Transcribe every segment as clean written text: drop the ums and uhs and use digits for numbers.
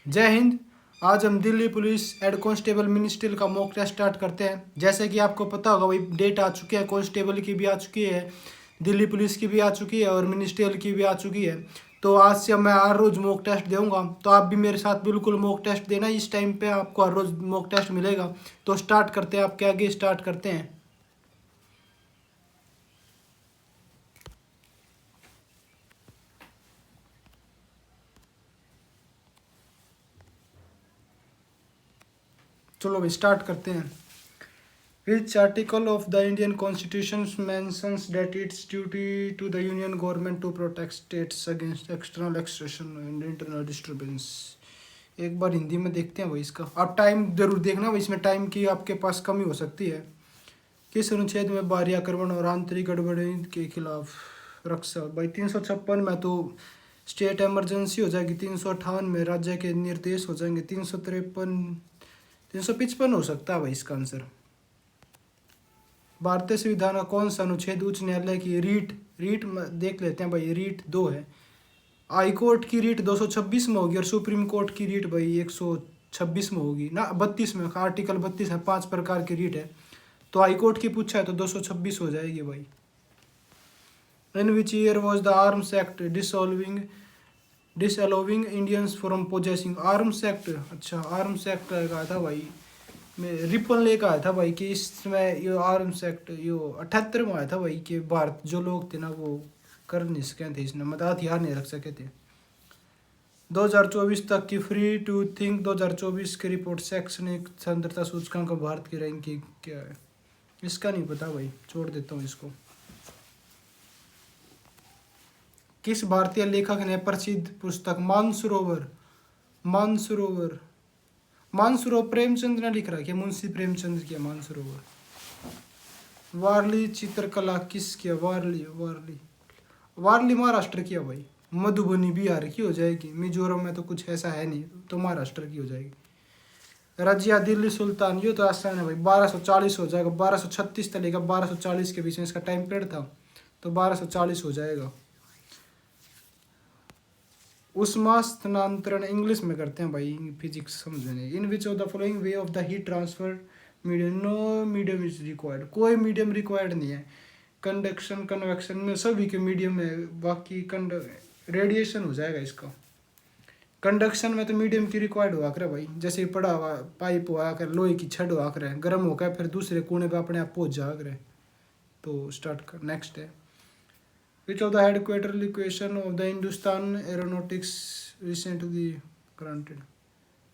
जय हिंद। आज हम Delhi police head constable ministerial का मॉक टेस्ट स्टार्ट करते हैं। जैसे कि आपको पता होगा भाई, डेट आ चुकी है, कांस्टेबल की भी आ चुकी है, दिल्ली पुलिस की भी आ चुकी है और मिनिस्ट्रियल की भी आ चुकी है। तो आज से मैं हर रोज़ मॉक टेस्ट दूंगा, तो आप भी मेरे साथ बिल्कुल मॉक टेस्ट देना। इस टाइम पे आपको हर रोज़ मॉक टेस्ट मिलेगा। तो स्टार्ट करते हैं, आपके आगे स्टार्ट करते हैं। चलो भाई स्टार्ट करते हैं। Which article of the Indian Constitution mentions that it's duty to the Union government to protect states against external aggression and internal disturbance? एक बार हिंदी में देखते हैं भाई इसका। आप टाइम जरूर देखना भाई, इसमें टाइम की आपके पास कमी हो सकती है। किस अनुच्छेद में बाहरी आक्रमण और आंतरिक गड़बड़ी के खिलाफ रक्षा? भाई 356 में तो स्टेट इमरजेंसी हो जाएगी, 358 में राज्य के निर्देश हो जाएंगे, 353 355 हो सकता है भाई इसका आंसर। भारतीय संविधान का कौन सा अनुच्छेद उच्च न्यायालय की रीट रीट देख लेते हैं भाई, रीट 2 है। हाई कोर्ट की रीट 226 में होगी और सुप्रीम कोर्ट की रीट भाई 126 में होगी ना, 32 में। आर्टिकल 32 है, 5 प्रकार की रीट है। तो हाई कोर्ट की पूछा है तो 226 हो जाएगी भाई। In which year was the arms act disallowing Indians from possessing? Arms act, अच्छा आर्म्स एक्ट का था भाई, में रिपन लेकर आया था भाई कि इसमें ये आर्म्स एक्ट यो 78 में आया था भाई कि भारत जो लोग थे ना वो कर नहीं सके थे, इसने मतलब हथियार नहीं रख सके थे। 2024 तक की फ्री टू थिंक 2024 की रिपोर्ट शैक्षणिक स्वतंत्रता सूचकांक भारत की रैंकिंग क्या है? इसका नहीं पता भाई, छोड़ देता हूँ इसको। किस भारतीय लेखक ने प्रसिद्ध पुस्तक मानसरोवर मानसरोवर मानसरोवर प्रेमचंद ने लिख रहा है, मुंशी प्रेमचंद की मानसरोवर। वारली चित्रकला किस किया? वारली वारली वारली महाराष्ट्र की है भाई। मधुबनी बिहार की हो जाएगी, मिजोरम में तो कुछ ऐसा है नहीं, तो महाराष्ट्र की हो जाएगी। रजिया दिल्ली सुल्तान, ये तो आसान है भाई, 1240 हो जाएगा। 1236 से लेकर 1240 के बीच में इसका टाइम पीरियड था, तो 1240 हो जाएगा। उष्मा स्थानांतरण इंग्लिश में करते हैं भाई, फिजिक्स समझने। In which of the following way of the heat transfer medium? No medium is required, कोई मीडियम रिक्वायर्ड नहीं है। कंडक्शन कन्वेक्शन में सभी के मीडियम है, बाकी रेडिएशन हो जाएगा इसका। कंडक्शन में तो मीडियम की रिक्वायर्ड हुआ करे भाई, जैसे पड़ा हुआ पाइप हुआ कर, लोहे की छड़ हुआ करे, गर्म होकर फिर दूसरे कोने पे अपने आप पहुंच जा करे। तो स्टार्ट कर, नेक्स्ट है। Which of the headquarter location of the Hindustan Aeronautics recently granted?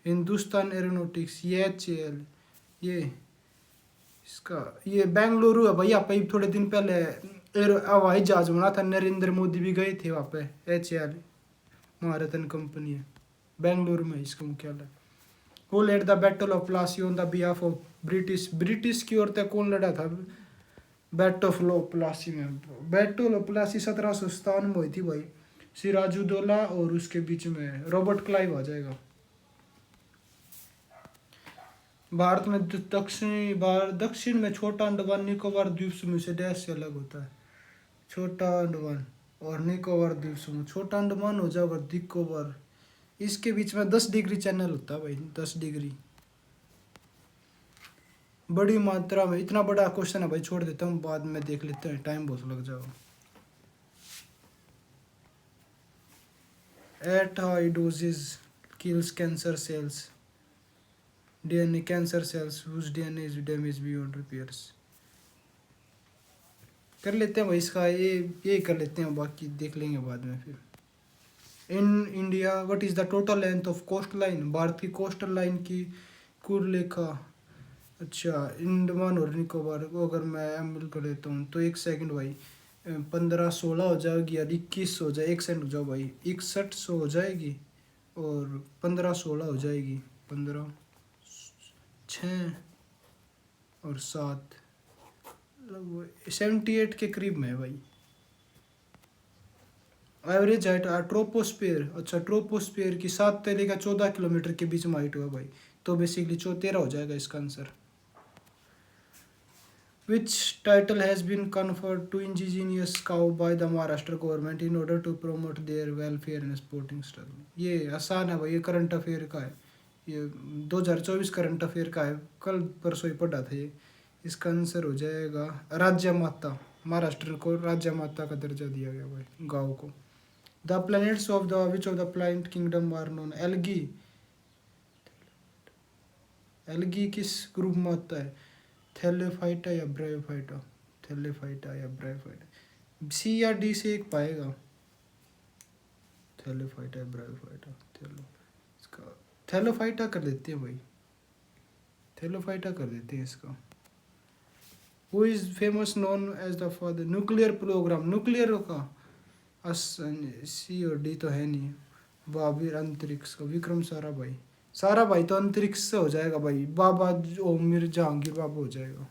Hindustan aeronautics, ये HAL, ये इसका ये बेंगलुरु है भैया। पे थोड़े दिन पहले हवाई जहाज बना था, नरेंद्र मोदी भी गए थे वहाँ पे। HAL महारत्न कंपनी है, बेंगलुरु में इसका मुख्यालय। Who led the Battle of Plassey on the behalf of British की ओर तक कौन लड़ा था बैटल ऑफ प्लासी में? बैटल ऑफ प्लासी 1757 में हुई थी भाई, सिराजुद्दौला और उसके बीच में रॉबर्ट क्लाइव आ जाएगा। भारत में दक्षिण में छोटा अंडमान निकोबार द्वीप समूह से डैश से अलग होता है? छोटा अंडमान और निकोबार द्वीप समूह, छोटा अंडमान हो जाएगा निकोबार, इसके बीच में 10 डिग्री चैनल होता है भाई, 10 डिग्री। बड़ी मात्रा में, इतना बड़ा क्वेश्चन है भाई, छोड़ देता हूँ, बाद में देख लेते हैं, टाइम बहुत लग जाएगा। At high doses kills cancer cells, DNA cancer cells whose DNA is damaged beyond repairs। कर लेते हैं भाई इसका, ये कर लेते हैं, बाकी देख लेंगे बाद में फिर। In India what is the total length of coast line? भारत की कोस्टल लाइन की कुल लेखा, अच्छा अंडमान और निकोबार को अगर मैं एमएल कर लेता हूँ तो 1 सेकंड भाई, 1516 हो जाएगी यार, 21 हो जाए, 1 सेकंड हो जाओ भाई, 6100 हो जाएगी और 1516 हो जाएगी, 15 6 और 7, 78 के करीब में है भाई। एवरेज हाइट ट्रोपोस्फेयर, अच्छा ट्रोपोस्फेयर की 7 से लेकर 14 किलोमीटर के बीच में हाइट हुआ भाई, तो बेसिकली 13 हो जाएगा इसका answer. which title has been conferred to indigenous cow by the Maharashtra government in order to promote their welfare and sporting struggle. ये आसान है भाई, ये करंट अफेयर का है, ये 2024 करंट अफेयर का है, कल परसों ही पढ़ा था ये। इसका आंसर हो जाएगा राज्य माता। महाराष्ट्र को राज्य माता का दर्जा दिया गया भाई गाँव को। The planets of the which of the plant kingdom are known. Algae, algae किस ग्रुप में होता है? थैलेफाइटा या ब्रायोफाइटा? थैलेफाइटा या ब्रायोफाइटा? सी या डी से एक पाएगा। थैलेफाइटा या ब्रायोफाइटा? इसका थैलोफाइटा कर देते हैं भाई, थैलोफाइटा कर देते हैं इसका। Who is famous known as the father nuclear programme? Nuclear का सी और डी तो है नहीं। बाबिर अंतरिक्ष का विक्रम साराभाई। साराभाई तो अंतरिक्ष से हो जाएगा भाई। बाबा ओमिर जहांगीर बाबा हो जाएगा।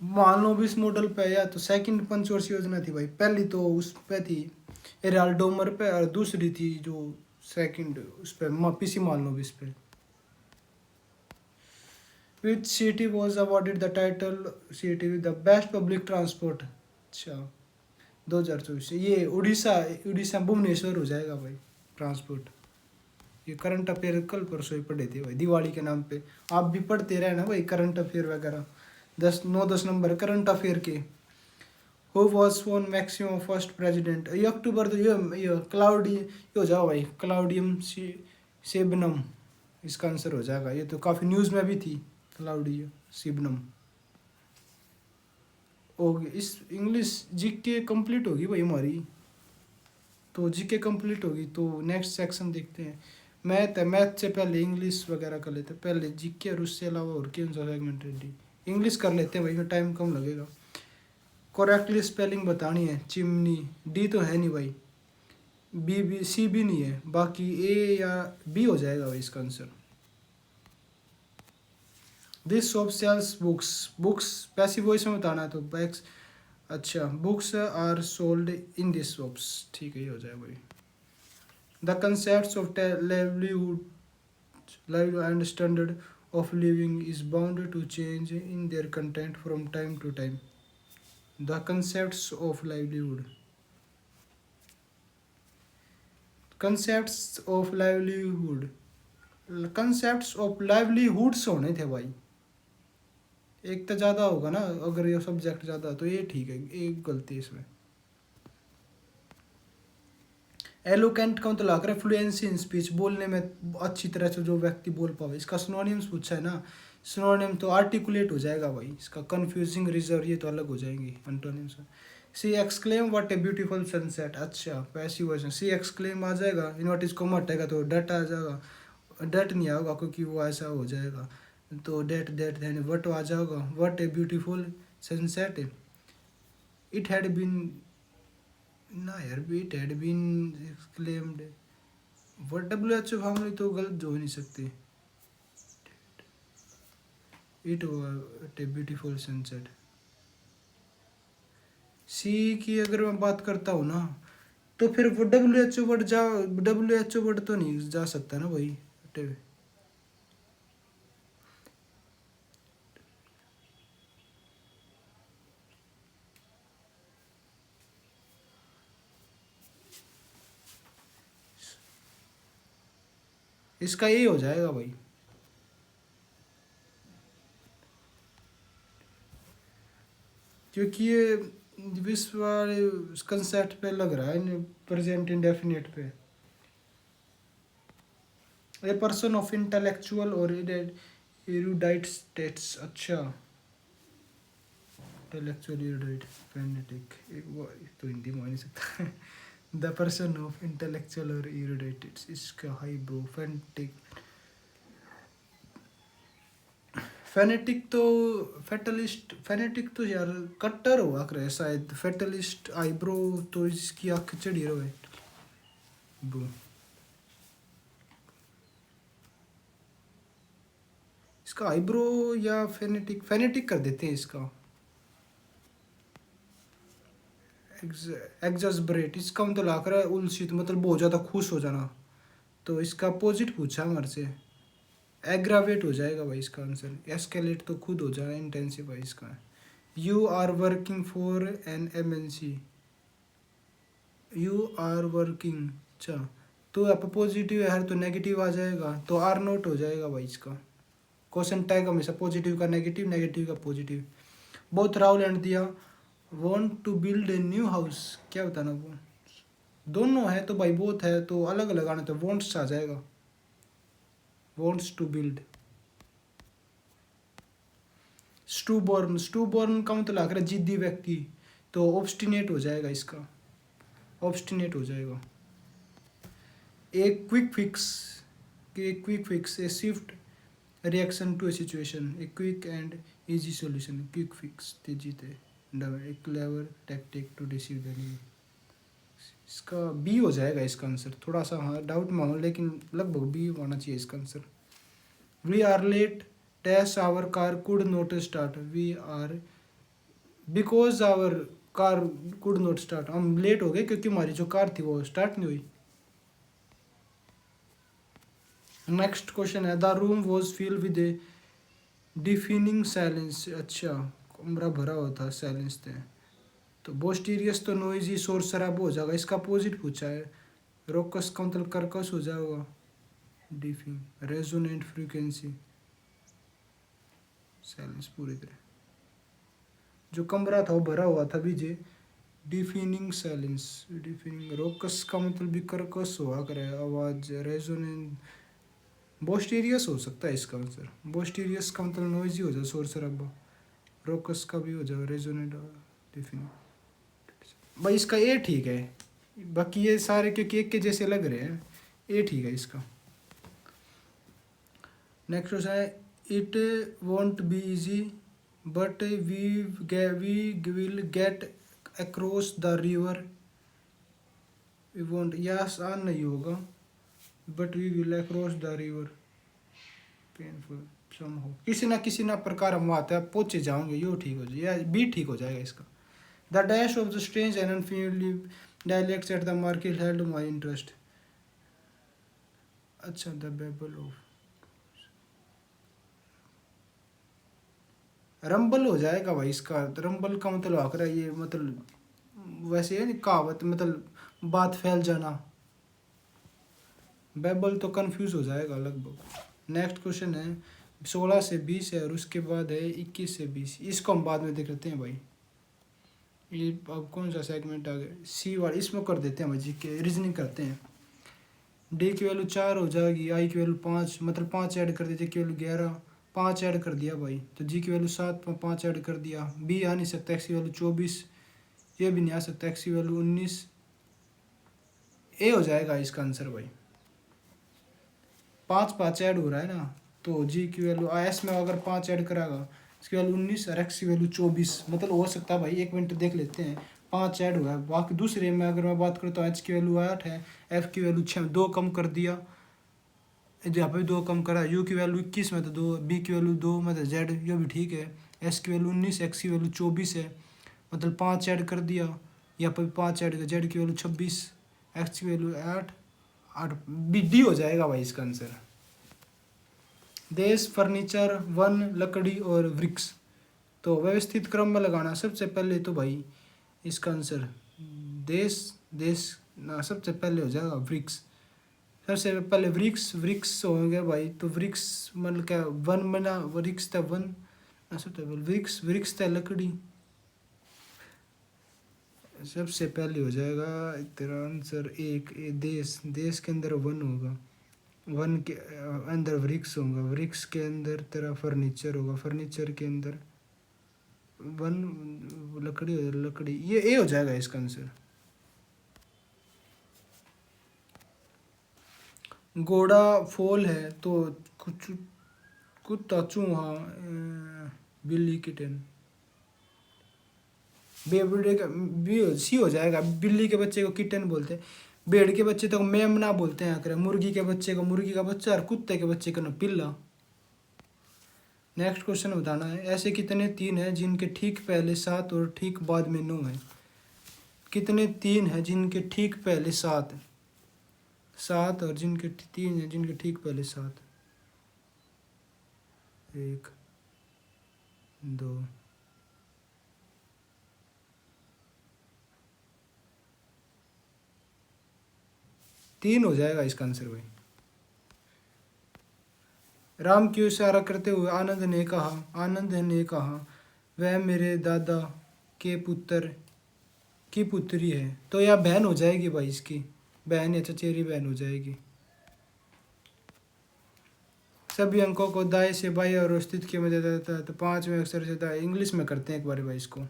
मान लो भी इस मॉडल पे या तो सेकंड पंचवर्षीय योजना थी भाई, पहली तो उस पे थी एराल्डोमर पे और दूसरी थी जो सेकंड उस पे पीसी मान लो भी इस पे। Which city was awarded the title city with the best public transport? अच्छा 2024 ये उड़ीसा, उड़ीसा भुवनेश्वर हो जाएगा भाई ट्रांसपोर्ट। ये करंट अफेयर कल परसों ही पढ़े थे भाई दिवाली के नाम पे। आप भी पढ़ते रहे ना भाई करंट अफेयर वगैरह। 9-10 नंबर करंट अफेयर के। Who was phone maximum first president? ये अक्टूबर तो ये क्लाउडी ये हो जाएगा भाई क्लाउडियम सेबनम इसका आंसर हो जाएगा। ये तो काफ़ी न्यूज़ में भी थी क्लाउडिया सिबनम। ओके इस इंग्लिश जीके कंप्लीट होगी भाई हमारी, तो जीके कंप्लीट होगी तो नेक्स्ट सेक्शन देखते हैं। मैथ है, मैथ से पहले इंग्लिश वगैरह कर लेते हैं, पहले जीके और उससे अलावा और कौन सा सेगमेंट रेडी। इंग्लिश कर लेते हैं भाई, में टाइम कम लगेगा। करेक्टली स्पेलिंग बतानी है। चिमनी डी तो है नहीं भाई, बी सी भी नहीं है, बाकी ए या बी हो जाएगा भाई इसका answer. This shop sells books, books passive voice में बताना है तो बैक्स। अच्छा books are sold in this shops, ठीक है ये हो जाए भाई। The concept of livelihood and standard of living is bound to change in their content from time to time. The concepts of livelihood, concepts of livelihood, concepts of livelihoods होने थे भाई। एक तो ज़्यादा होगा ना, अगर ये सब्जेक्ट ज़्यादा तो ये ठीक है, एक गलती इसमें। एलोकेंट का मतलब लग रहा है फ्लुएंसी इन स्पीच, बोलने में अच्छी तरह से जो व्यक्ति बोल पावे। इसका सिनोनिम्स पूछा है ना, सिनोनिम तो आर्टिकुलेट हो जाएगा भाई इसका। कंफ्यूजिंग, रिजर्व ये तो अलग हो जाएंगी antonyms. C exclaim what a beautiful sunset, अच्छा पैसिव वॉइस सी एक्सक्लेम आ जाएगा, इन्वर्टिस कॉमा हटेगा तो डट आ जाएगा। डट नहीं आएगा क्योंकि वो ऐसा हो जाएगा, तो डेट डेट देन वट आ जाएगा। What a beautiful sunset, it had been ना यार, it had been exclaimed. What WHO फॉर्मूले तो गलत हो नहीं सकती। It what a beautiful sunset. See की अगर मैं बात करता हूँ ना तो फिर वो WHO वर्ड जा, WHO वर्ड तो नहीं जा सकता ना भाई। इसका ये हो जाएगा भाई। क्योंकि ये विश्व वाले कंसेप्ट पे लग रहा है, प्रेजेंट इंडेफिनिट पे। ए पर्सन ऑफ इंटेलेक्चुअल और एरुडाइट स्टेट्स, अच्छा इंटेलेक्चुअल एरुडाइट फैनेटिक, एक वो तो हिंदी में आ नहीं सकता। द पर्सन ऑफ इंटेलेक्चुअल और एरुडाइट, इसका हाई ब्रो फैनेटिक। फैनेटिक तो फेटलिस्ट, फैनेटिक तो यार कट्टर हुआ करे शायद। फेटलिस्ट आईब्रो तो इसकी आँख चढ़ी रहे ब्रो। इसका आईब्रो या फेनेटिक, फेनेटिक कर देते हैं इसका। एग्जस्परेट, इसका मतलब लाख रहा है उलसित, मतलब बहुत ज़्यादा खुश हो जाना, तो इसका अपोजिट पूछा हमारे से। एग्रावेट हो जाएगा भाई इसका आंसर, एस्केलेट तो खुद हो जाएगा, इंटेंसिफाई इसका। You are working for an MNC, you are working, अच्छा तो यहाँ पर पॉजिटिव है तो नेगेटिव आ जाएगा, तो आर नोट हो जाएगा भाई इसका। क्वेश्चन टैग हमेशा पॉजिटिव का नेगेटिव, नेगेटिव का positive. Both Rahul and Diya want to build a new house, क्या बताना वो, दोनों है तो भाई बोथ है तो अलग अलग आना, तो वांट्स आ जाएगा, वांट्स टू बिल्ड। स्टूबॉर्न, स्टूबॉर्न का मतलब आकर जिद्दी व्यक्ति, तो ऑब्स्टिनेट हो जाएगा इसका, ऑब्स्टिनेट हो जाएगा। A quick fix, a quick fix, a swift reaction to a situation, a quick and easy solution, quick fix तेजी से, a clever tactic to deceive the enemy. इसका बी हो जाएगा इसका आंसर, थोड़ा सा हाँ डाउट में हूँ लेकिन लगभग बी होना चाहिए इसका answer. We are late dash our car could not start, we are because our car could not start, हम लेट हो गए क्योंकि हमारी जो कार थी वो स्टार्ट नहीं हुई। नेक्स्ट क्वेश्चन है the room was fill with a defining silence, अच्छा कमरा भरा हुआ था साइलेंस थे, तो बोस्टीरियस तो नोइजी शोर शराब हो जाएगा, इसका अपोजिट पूछा है, रोकस का मतलब कर्कश हो जाएगा, डिफिंग रेजोनेंट फ्रीक्वेंसी, साइलेंस पूरी तरह, जो कमरा था वो भरा हुआ था बीजे, डिफिनिंग साइलेंस, डिफिनिंग रोकस का मतलब भी कर्कश हुआ करे आवाज, रेजोनेंट बोस्टीरियस हो सकता है इसका आंसर, बोस्टीरियस का मतलब नोइजी हो जाए शोर शराबा, रोकस का भी हो जाएगा रेजोनेंट डिफिनिंग। भाई इसका ए ठीक है, बाकी ये सारे क्योंकि एक के जैसे लग रहे हैं, ए ठीक है इसका। नेक्स्ट क्वेश्चन है it won't be easy but we will get across the river, we won't यह आसान नहीं होगा, but we will across the river painful सम हो, किसी ना प्रकार हम वहाँ तक पहुँचे जाओगे, यो ठीक हो जाए, या बी ठीक हो जाएगा इसका। The dash of the strange and unfamiliar dialects at the market held my interest, अच्छा द बेबल ऑफ, रंबल हो जाएगा भाई इसका, रंबल का मतलब आकर ये मतलब वैसे है कहावत, मतलब बात फैल जाना, बेबल तो कंफ्यूज हो जाएगा लगभग। नेक्स्ट क्वेश्चन है 16 से 20 है और उसके बाद है 21 से 20, इसको हम बाद में देख लेते हैं भाई। ये अब कौन सा सेगमेंट आ गया, सी वाला, इसमें कर देते हैं भाई, जी के रीजनिंग करते हैं। डी की वैल्यू 4 हो जाएगी, आई की वैल्यू 5, मतलब 5 ऐड कर देते, की वैल्यू 11, 5 ऐड कर दिया भाई, तो जी की वैल्यू 7, 5 ऐड कर दिया, बी आ नहीं सकता, एक्स की वैल्यू 24, ये भी नहीं आ सकता, एक्स की वैल्यू 19, ए हो जाएगा इसका आंसर भाई। 5 ऐड हो रहा है ना, तो जी की वैल्यू एस में अगर 5 ऐड कराएगा, इसकी वैल्यू 19 और एक्स की वैल्यू 24, मतलब हो सकता है भाई, 1 मिनट देख लेते हैं, 5 ऐड हुआ है। बाकी दूसरे में अगर मैं बात करता हूँ, एच की वैल्यू 8 है, एफ की वैल्यू 6, 2 कम कर दिया, यहाँ पे 2 कम करा, यू की वैल्यू 21 में तो 2, बी की वैल्यू 2 में तो जेड, ये भी ठीक है, एस की वैल्यू 19, एक्स की वैल्यू 24 है, मतलब 5 ऐड कर दिया, यहाँ पर 5 ऐड कर, जेड की वैल्यू 26, एक्स की वैल्यू 8, बी डी हो जाएगा भाई इसका आंसर। देश, फर्नीचर, वन, लकड़ी और वृक्ष, तो व्यवस्थित क्रम में लगाना, सबसे पहले तो भाई इसका आंसर देश, देश ना सबसे पहले हो जाएगा वृक्ष, सबसे पहले वृक्ष, वृक्ष होंगे भाई, तो वृक्ष मतलब क्या, वन बना, वृक्ष था वन, सबसे पहले वृक्ष, वृक्ष था लकड़ी, सबसे पहले हो जाएगा तेरा आंसर एक, देश, देश के अंदर वन होगा, वन के अंदर वृक्ष होगा, वृक्ष के अंदर तेरा फर्नीचर होगा, फर्नीचर के अंदर वन, लकड़ी हो, लकड़ी, ये ए हो जाएगा इसका आंसर। घोड़ा फॉल है तो कुछ, कुत्ता, चूहा, बिल्ली, किटन, बेबड़े का बी सी हो जाएगा, बिल्ली के बच्चे को किटन बोलते हैं, भेड़ के बच्चे तो मेमना बोलते हैं आकर, मुर्गी के बच्चे को मुर्गी का बच्चा, और कुत्ते के बच्चे को ना पिल्ला। नेक्स्ट क्वेश्चन बताना है ऐसे कितने 3 हैं जिनके ठीक पहले 7 और ठीक बाद में 9 है, कितने 3 हैं जिनके ठीक पहले 7 और जिनके 3 हैं जिनके ठीक पहले 7, 1 2 3 हो जाएगा इसका आंसर भाई। राम की ओर इशारा करते हुए आनंद ने कहा वह मेरे दादा के पुत्र की पुत्री है। तो यह बहन हो जाएगी भाई, इसकी बहन या चचेरी बहन हो जाएगी। सभी अंकों को दाएं से बाएं और स्थिति के में दिया जाता है। तो 5वें अक्षर से दाएं इंग्लिश में करते हैं एक बार भाई इसको।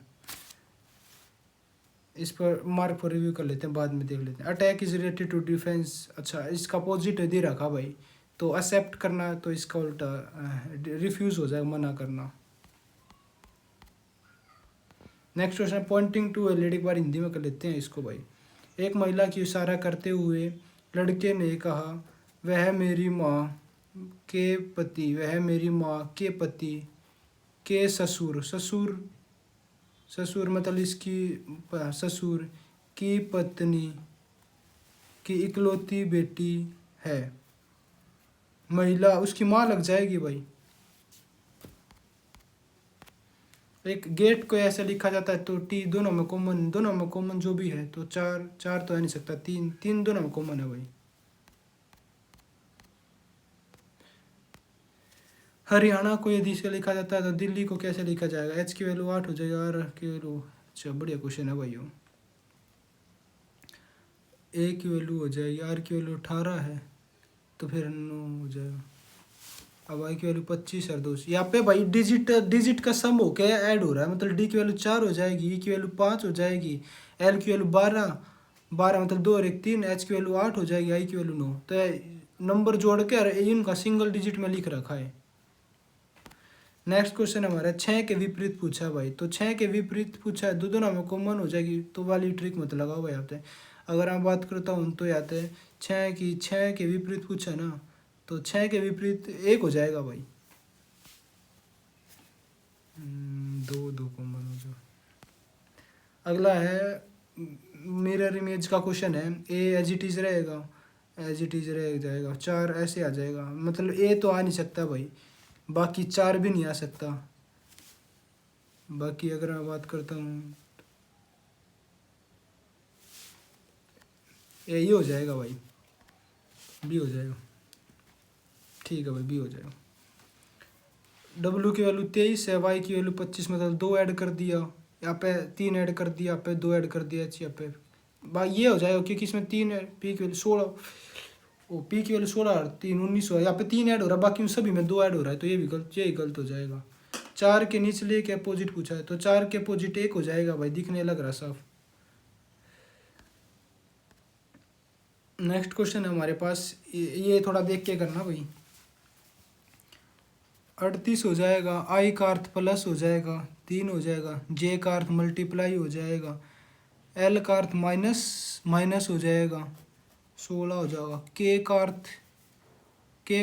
इस पर मार्क फॉर रिव्यू कर लेते हैं, बाद में देख लेते हैं। Attack is related to defence. अच्छा, इसका अपोजिट दे रखा भाई, तो एक्सेप्ट करना, तो इसका उल्टा रिफ्यूज हो जाएगा, मना करना। Next question, pointing to a lady, एक बार हिंदी में कर लेते हैं इसको भाई। एक महिला की इशारा करते हुए लड़के ने कहा वह मेरी माँ के पति, वह मेरी माँ के पति के ससुर, ससुर मतलब इसकी ससुर की पत्नी की इकलौती बेटी है। महिला उसकी माँ लग जाएगी भाई। एक गेट को ऐसे लिखा जाता है तो टी दोनों में कॉमन जो भी है, तो चार तो है नहीं सकता, तीन दोनों में कॉमन है भाई। हरियाणा को यदि से लिखा जाता है तो दिल्ली को कैसे लिखा जाएगा? एच की वैल्यू 8 हो जाएगा, आर की वैल्यू, अच्छा बढ़िया क्वेश्चन है भाई। ए की वैल्यू हो जाएगी, आर की वैल्यू 18 है तो फिर 9 हो जाएगा। अब आई की वैल्यू 25 और 2, यहाँ पे भाई डिजिट का सम हो के ऐड हो रहा है, मतलब डी की वैल्यू 4 हो जाएगी, ई की वैल्यू 5 हो जाएगी, एल की वैल्यू 12 मतलब 2 और 1 3, एच की वैल्यू 8 हो जाएगी, आई की वैल्यू 9। तो नंबर जोड़ के इनका सिंगल डिजिट में लिख रखा है। नेक्स्ट क्वेश्चन हमारा 6 के विपरीत पूछा भाई। तो 6 के विपरीत पूछा है, दोनों में कॉमन हो जाएगी, तो वाली ट्रिक मत लगाओ भाई। आते हैं अगर मैं बात करता हूँ तो आते हैं 6 के विपरीत पूछा ना, तो 6 के विपरीत 1 हो जाएगा भाई। 2 कॉमन हो जाए। अगला है मिरर इमेज का क्वेश्चन है। ए एज इट इज रहेगा, रह जाएगा, 4 ऐसे आ जाएगा, मतलब ए तो आ नहीं सकता भाई, बाकी 4 भी नहीं आ सकता। बाकी अगर मैं बात करता हूँ ये हो जाएगा भाई, बी हो जाएगा, ठीक है भाई, बी हो जाएगा। डब्ल्यू की वैल्यू 23 है, वाई की वैल्यू 25, मतलब 2 ऐड कर दिया, यहाँ पे 3 ऐड कर दिया, यहाँ पे 2 ऐड कर दिया, यहाँ पे भाई ये हो जाएगा क्योंकि इसमें 3 है। पी की वैल्यू 16, ओ पी की वैल्यू 16 और 3 19 हो, यहाँ पे 3 ऐड हो रहा है, बाकी उन सभी में 2 ऐड हो रहा है, तो ये भी गलत, यही गलत हो जाएगा। 4 के निचले के अपोजिट पूछा है, तो 4 के अपोजिट 1 हो जाएगा भाई, दिखने लग रहा साफ। नेक्स्ट क्वेश्चन है हमारे पास, ये थोड़ा देख के करना भाई। 38 हो जाएगा, आई का अर्थ प्लस हो जाएगा, 3 हो जाएगा, जे का अर्थ मल्टीप्लाई हो जाएगा, एल का अर्थ माइनस हो जाएगा, 16 हो जाएगा, के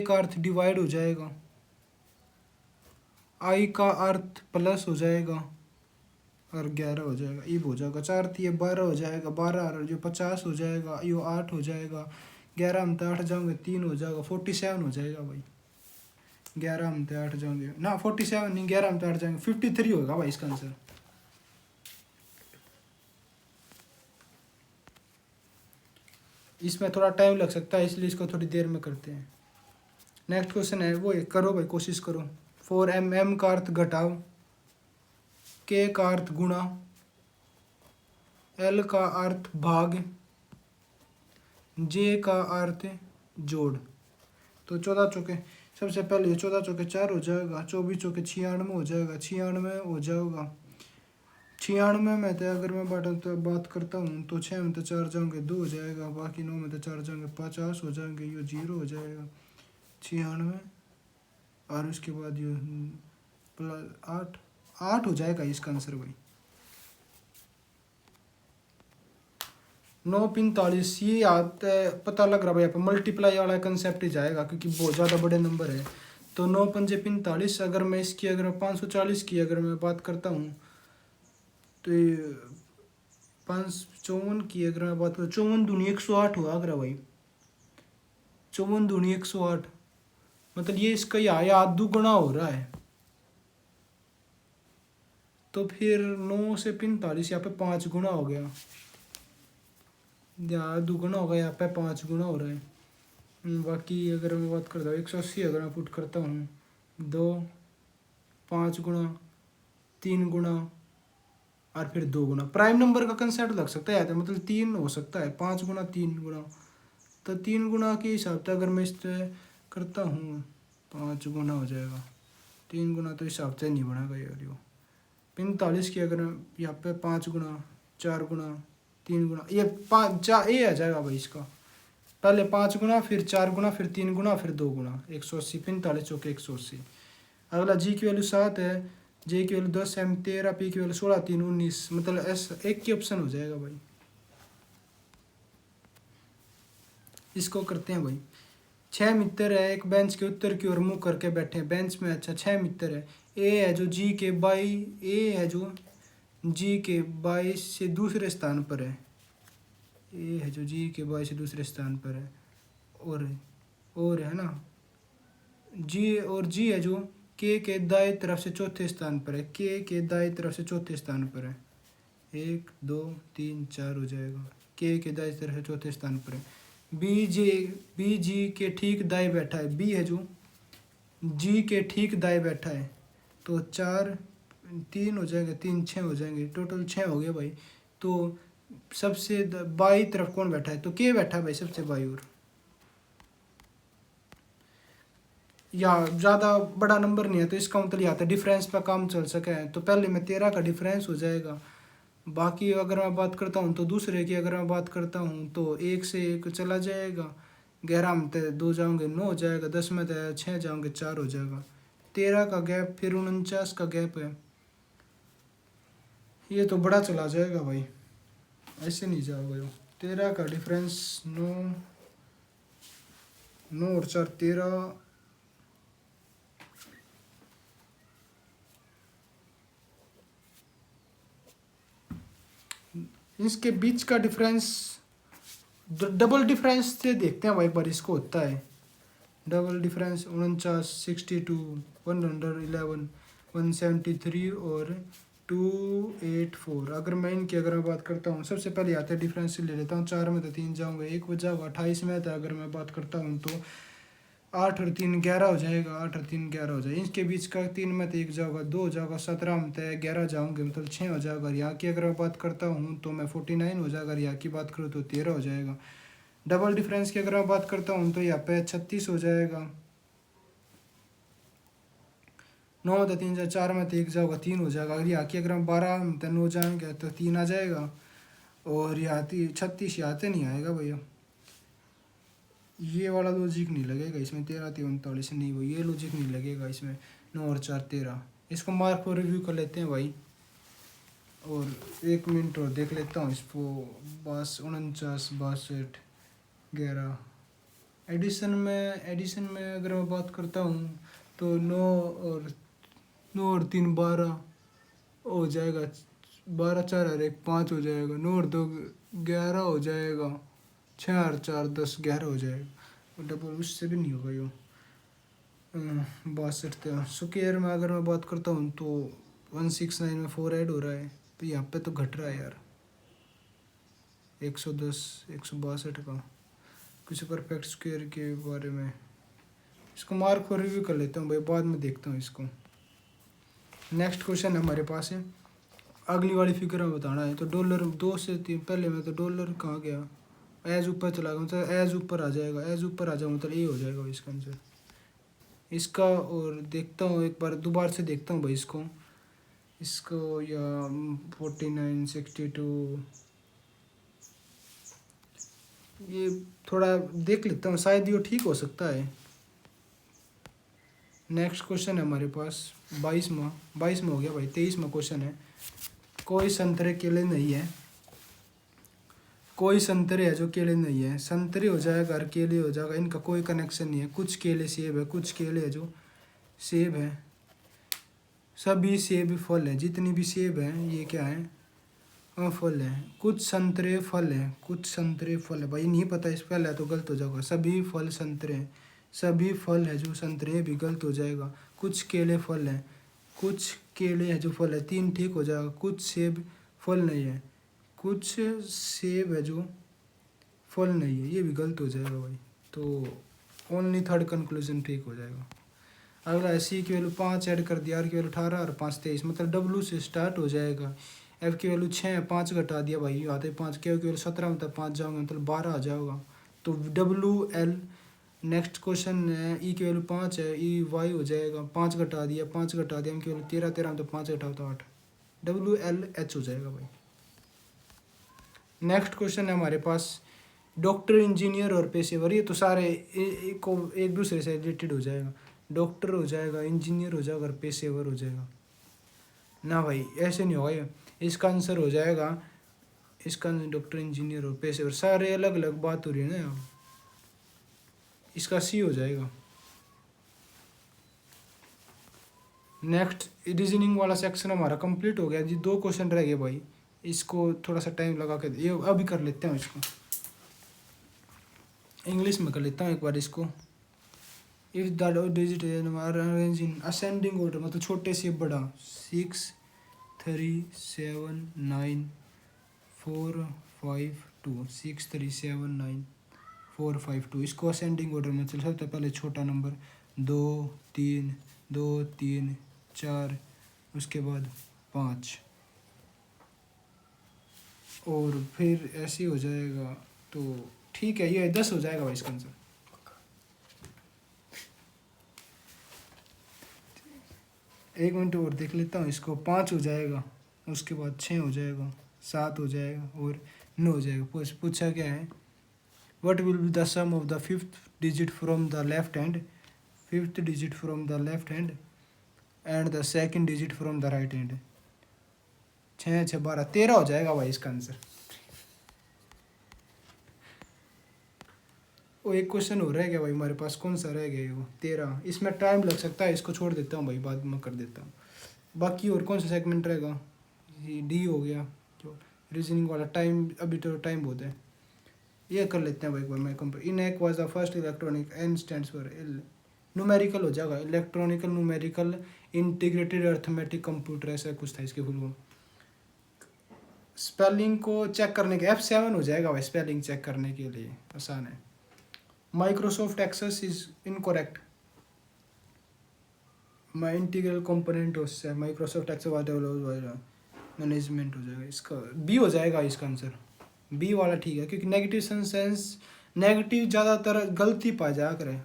का अर्थ डिवाइड हो जाएगा, आई का अर्थ प्लस हो जाएगा और 11 हो जाएगा, ईब हो जाएगा। 4 ये 12 हो जाएगा, 12 और जो 50 हो जाएगा, यो 8 हो जाएगा, 11 हम तो 8 जाओगे, 3 हो जाएगा, 47 हो जाएगा भाई। 11 हम तो 8 जाओगे ना, 47 नहीं, 11 हम तो 8 जाएंगे, 53 होगा भाई इसका आंसर। इसमें थोड़ा टाइम लग सकता है, इसलिए इसको थोड़ी देर में करते हैं। नेक्स्ट क्वेश्चन है वो करो भाई, कोशिश करो। 4m, m का अर्थ घटाओ, के का अर्थ गुणा, एल का अर्थ भाग, जे का अर्थ जोड़। तो 14 चौके, सबसे पहले 14 चौके 4 हो जाएगा, 24 चौके 96 हो जाएगा, 96 हो जाएगा। 96 में तो अगर मैं बात करता हूँ तो 6 में तो 4 जाएंगे, 2 हो जाएगा, बाकी 9 में तो 4 जाएंगे, 50 हो जाएंगे, ये 0 हो जाएगा। 96 और उसके बाद ये प्लस 8 हो जाएगा इसका आंसर भाई। 9 45, ये आता है, पता लग रहा भाई, यहाँ पे मल्टीप्लाई वाला कंसेप्ट ही जाएगा क्योंकि बहुत ज़्यादा बड़े नंबर है। तो 9 पंजे 45, अगर मैं इसकी अगर मैं 540 की अगर मैं बात करता हूँ तो ये 554 की अगर मैं बात करूँ, 54 दूनी 108 हुआ अगर भाई, 54 दूनी 108, मतलब ये इसका यहाँ दुगुना हो रहा है। तो फिर 9 से 45 यहाँ पे 5 गुना हो गया, या दुगुना होगा, यहाँ पे 5 गुना हो रहा है। बाकी अगर मैं बात करता हूँ 180 अगर मैं पुट करता हूँ, 2 5 गुना 3 गुना और फिर 2 गुना। प्राइम नंबर का कंसेप्ट लग सकता है यहाँ पे, मतलब 3 हो सकता है, 5 गुना 3 गुना। तो 3 गुना के हिसाब से अगर मैं इस करता हूँ 5 गुना हो जाएगा, 3 गुना तो हिसाब से नहीं बनेगा यार। यो 45 की अगर यहाँ पे 5 गुना 4 गुना 3 गुना, ये 5 ये आ जाएगा भाई इसका। पहले 5 गुना, फिर 4 गुना, फिर 3 गुना, फिर 2 गुना, 180। 45 चौके 180। अगला जी की वैल्यू 7 है, जे की वैल्यू 10, एम 13, पी की वैल्यू 16, 3 19, मतलब एस एक की ऑप्शन हो जाएगा भाई। इसको करते हैं भाई। 6 मित्र है, एक बेंच के उत्तर की ओर मुंह करके बैठे हैं। बेंच में अच्छा 6 मित्र है। ए है जो जी के 22 से दूसरे स्थान पर है। ए है जो जी के 22 से दूसरे स्थान पर है। और है ना, जी है जो के दाएं तरफ से चौथे स्थान पर है। के दाएं तरफ से चौथे स्थान पर है। 1 2 3 4 हो जाएगा। के दाएं तरफ से चौथे स्थान पर है। बी जी के ठीक दाएं बैठा है। बी है जो जी के ठीक दाएं बैठा है। तो 4 3 हो जाएगा, 3 6 हो जाएंगे, टोटल 6 हो गए भाई। तो सबसे बाई तरफ कौन बैठा है? तो के बैठा है भाई सबसे बाई ओर। या ज़्यादा बड़ा नंबर नहीं है तो इसका मतलब यहाँ था डिफरेंस पर काम चल सके। तो पहले में 13 का डिफरेंस हो जाएगा। बाकी अगर मैं बात करता हूँ तो दूसरे की अगर मैं बात करता हूँ तो 1 से 1 चला जाएगा, 11 में 2 जाओगे 9 हो जाएगा, 10 में 6 जाओगे 4 हो जाएगा, 13 का गैप, फिर 49 का गैप है। ये तो बड़ा चला जाएगा भाई, ऐसे नहीं जाओगे। 13 का डिफरेंस 9 और 4 13। इसके बीच का डिफरेंस डबल डिफरेंस से देखते हैं भाई, एक बार इसको होता है डबल डिफरेंस। 49 62 111 173 और 284। अगर मैं इनकी अगर मैं बात करता हूँ, सबसे पहले आता है डिफरेंस ले लेता हूँ। 4 में तो 3 जाऊँगा, 1 बचा होगा। 28 में था अगर मैं बात करता हूँ तो 8 और 3 11 हो जाएगा, 8 और 3 11 हो जाएगा। इसके बीच का 3 में तो 1 जाओगा, 2 हो जाएगा, 17 में तो 11 जाऊँगे, मतलब 6 हो जाएगा। यहाँ की अगर मैं बात करता हूँ तो मैं 49 हो जाएगा, यहाँ की बात करूँ तो 13 हो जाएगा। डबल डिफरेंस की अगर मैं बात करता हूँ तो यहाँ पे 36 हो जाएगा। 9 में तो 3 जाए, 4 में तो 1 जाओगा, 3 हो जाएगा। अगर यहाँ की अगर हम 12 में तो 9 जाएंगे तो 3 आ जाएगा। और यहाँ 36 यहाँ से नहीं आएगा भैया, ये वाला लॉजिक नहीं लगेगा इसमें। 13 3 39 नहीं भाई, ये लॉजिक नहीं लगेगा इसमें। 9 और 4 13। इसको मार्क पर रिव्यू कर लेते हैं भाई, और 1 मिनट और देख लेता हूँ इसको। 49 62 11। एडिशन में अगर मैं बात करता हूँ तो 9 और 3 12 हो जाएगा, 12 4 और 1 5 हो जाएगा, 9 और 2 11 हो जाएगा, 6 और 4 10 11 हो जाएगा। डबल उससे भी नहीं होगा यो। 62 स्क्वायर में अगर मैं बात करता हूँ तो 169 में 4 ऐड हो रहा है, तो यहाँ पे तो घट रहा है यार। 110 162 का किसी परफेक्ट स्क्वायर के बारे में। इसको मार्क और रिव्यू कर लेता हूँ भाई, बाद में देखता हूँ इसको। नेक्स्ट क्वेश्चन हमारे पास है, अगली वाली फिगर में बताना है। तो डॉलर 2 से 3 पहले में तो डॉलर कहाँ गया, एज ऊपर चला गया, मतलब एज ऊपर आ जाएगा, एज ऊपर आ जाएगा, मतलब ये हो जाएगा इसका आंसर इसका। और देखता हूँ एक बार दोबारा से देखता हूँ भाई इसको या 49 62 ये थोड़ा देख लेता हूँ, शायद ये ठीक हो सकता है। नेक्स्ट क्वेश्चन है हमारे पास 22वां हो गया भाई, 23वां क्वेश्चन है। कोई संतरे केले नहीं है, कोई संतरे है जो केले नहीं है। संतरे हो जाएगा और केले हो जाएगा, इनका कोई कनेक्शन नहीं है। कुछ केले सेब है, कुछ केले है जो सेब है। सभी सेब फल है, जितनी भी सेब है ये क्या है, फल है। कुछ संतरे फल है, कुछ संतरे फल है भाई, नहीं पता इस पहले है तो गलत हो जाएगा। सभी फल संतरे हैं, सभी फल है जो संतरे भी गलत हो जाएगा। कुछ केले फल हैं, कुछ केले हैं जो फल है, 3 ठीक हो जाएगा। कुछ सेब फल नहीं है, कुछ सेब है जो फल नहीं है, ये भी गलत हो जाएगा भाई। तो ओनली थर्ड कंक्लूजन ठीक हो जाएगा। अगला है सी की वैल्यू 5 ऐड कर दिया, आर की वैल्यू 18 और 5 23, मतलब डब्लू से स्टार्ट हो जाएगा। एफ की वैल्यू 6 है, 5 घटा दिया भाई, आते 5। के की वैल्यू 17, मतलब 5 जाओगे मतलब 12 आ जाएगा। तो डब्लू एल। नेक्स्ट क्वेश्चन है ई की वैल्यू 5 है, ई वाई हो जाएगा, 5 घटा दिया, 5 घटा दिया, एम की वैल्यू 13, 13 मतलब 5 घटाओ तो 8, डब्लू एल एच हो जाएगा भाई। नेक्स्ट क्वेश्चन है हमारे पास डॉक्टर, इंजीनियर और पेशेवर, ये तो सारे एक दूसरे से रिलेटेड हो जाएगा। डॉक्टर हो जाएगा, इंजीनियर हो जाएगा और पेशेवर हो जाएगा ना भाई, ऐसे नहीं होगा ये। इसका आंसर हो जाएगा, इसका डॉक्टर, इंजीनियर और पेशेवर सारे अलग अलग बात हो रही है ना यहाँ, इसका सी हो जाएगा। नेक्स्ट रीजनिंग वाला सेक्शन हमारा कंप्लीट हो गया जी, 2 क्वेश्चन रह गए भाई, इसको थोड़ा सा टाइम लगा के ये अभी कर लेते हैं, इसको इंग्लिश में कर लेता हूँ एक बार इसको। If the digit arrange in ascending order, मतलब छोटे से बड़ा, 6 3 7 9 4 5 2, 6 3 7 9 4 5 2, इसको असेंडिंग ऑर्डर में चल। सबसे पहले छोटा नंबर 2 3 2 3 4, उसके बाद 5, और फिर ऐसे ही हो जाएगा। तो ठीक है, ये 10 हो जाएगा भाई इसका आंसर। एक मिनट और देख लेता हूँ इसको। 5 हो जाएगा, उसके बाद 6 हो जाएगा, 7 हो जाएगा और 9 हो जाएगा। पूछा क्या है, what will be the sum of the fifth digit from the left hand, fifth digit from the left hand and the second digit from the right hand. 6 6 12 13 हो जाएगा भाई इसका आंसर। वो एक क्वेश्चन हो रह गया भाई हमारे पास, कौन सा रह गया वो 13, इसमें टाइम लग सकता है, इसको छोड़ देता हूँ भाई, बाद में कर देता हूँ। बाकी और कौन सा सेगमेंट रहेगा, ये डी हो गया जो रीजनिंग वाला। टाइम अभी तो टाइम बहुत है, ये कर लेते हैं भाई एक बार। मैं computer ENIAC was the first electronic, N stands for numerical हो जाएगा, electronical numerical integrated arithmetic computer, ऐसा कुछ था इसके फुल फॉर्म। स्पेलिंग को चेक करने के F7 हो जाएगा भाई, स्पेलिंग चेक करने के लिए आसान है। Microsoft Access is incorrect, my integral component उससे माइक्रोसॉफ्ट एक्सेस मैनेजमेंट हो जाएगा, इसका बी हो जाएगा इसका आंसर। बी वाला ठीक है, क्योंकि नेगेटिव सेंस नेगेटिव ज़्यादातर गलती पाया जा करे।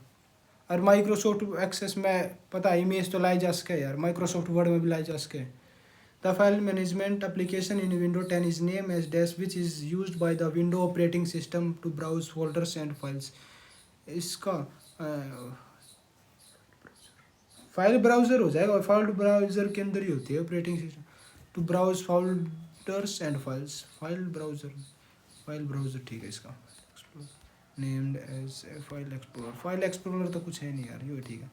और माइक्रोसॉफ्ट एक्सेस में पता है इमेज तो लाई जा सके यार, माइक्रोसॉफ्ट वर्ड में भी लाई जा सके। The file management application in window 10 is name as dash which is used by the window operating system to browse folders and files. इसका फाइल ब्राउज़र हो जाएगा, फाइल ब्राउज़र के अंदर ही होती है operating system, to browse folders and files. File browser ठीक है इसका। Named as file explorer, file explorer तो कुछ है नहीं यार, ये ठीक है।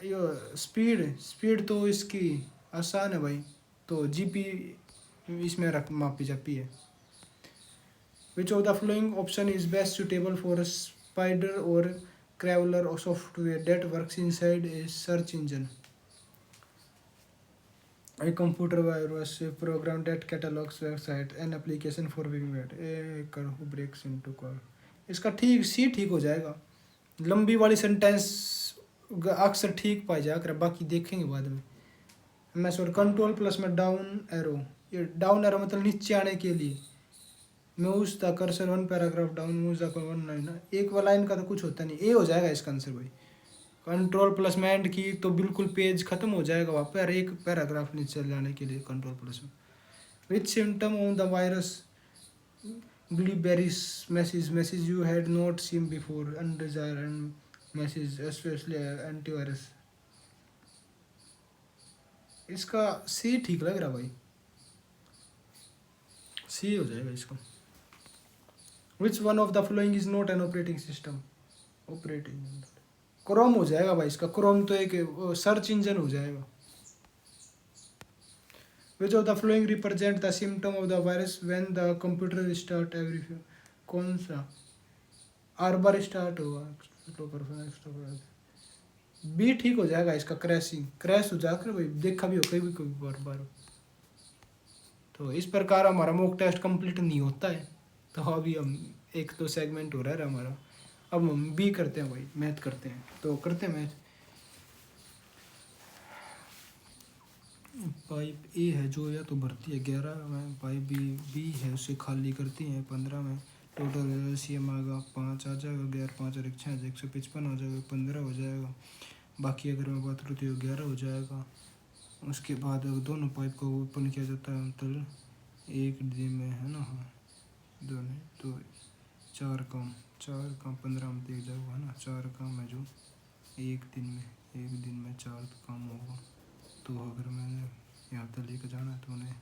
ये स्पीड तो इसकी आसान है भाई, तो जीपी इसमें रख मापी जापी है। विच of the following option is best suitable for spider और crawler or software that works inside a search engine? A computer virus, a program that catalogs website, an application for web, a hacker who breaks into call। इसका ठीक सी ठीक हो जाएगा। लंबी वाली sentence अक्सर ठीक पाई जा कर, बाकी देखेंगे बाद में। मैं सॉरी, कंट्रोल प्लस में डाउन एरो, ये डाउन एरो मतलब नीचे आने के लिए। Moves the cursor 1 paragraph down, moves the 1 line, एक वाला लाइन का तो कुछ होता नहीं। ए हो जाएगा इसका आंसर भाई। कंट्रोल प्लस में एंड की तो बिल्कुल पेज खत्म हो जाएगा वहाँ पर, एक पैराग्राफ नीचे जाने के लिए कंट्रोल प्लस में। Which symptom on the virus blueberries message you had not seen before, undesire and message specially antivirus. इसका सी ठीक लग रहा भाई, सी हो जाएगा इसका। Which one of the following is not an operating system, operating Chrome हो जाएगा भाई इसका। क्रोम तो एक सर्च इंजन हो जाएगा। विच of the flowing represent the symptom of the virus when the computer start every few, कौन सा आर बार स्टार्ट होगा, बी ठीक हो जाएगा इसका, क्रैशिंग क्रैश हो जाकर भाई, देखा भी हो कभी कभी बार बार। तो इस प्रकार हमारा मॉक टेस्ट कंप्लीट नहीं होता है। तो अभी हम एक तो सेगमेंट हो रहा है हमारा, अब हम बी करते हैं भाई, मैथ करते हैं। तो करते हैं मैथ। पाइप ए है जो या तो भरती है 11 में, पाइप बी बी है उसे खाली करती है 15 में। टोटल एलसीएम आएगा 5 आ जाएगा, 11 5 और 1 6 155 हो जाएगा, 15 हो जाएगा। बाकी अगर मैं बात करूँ तो 11 हो जाएगा। उसके बाद दोनों पाइप को ओपन किया जाता है, मतलब एक दिन में है ना, हाँ दोनों तो चार काम 15 में देख जाओ है ना, 4 काम है जो एक दिन में 4 काम होगा। तो अगर मैंने यहाँ तक लेकर जाना है तो उन्हें,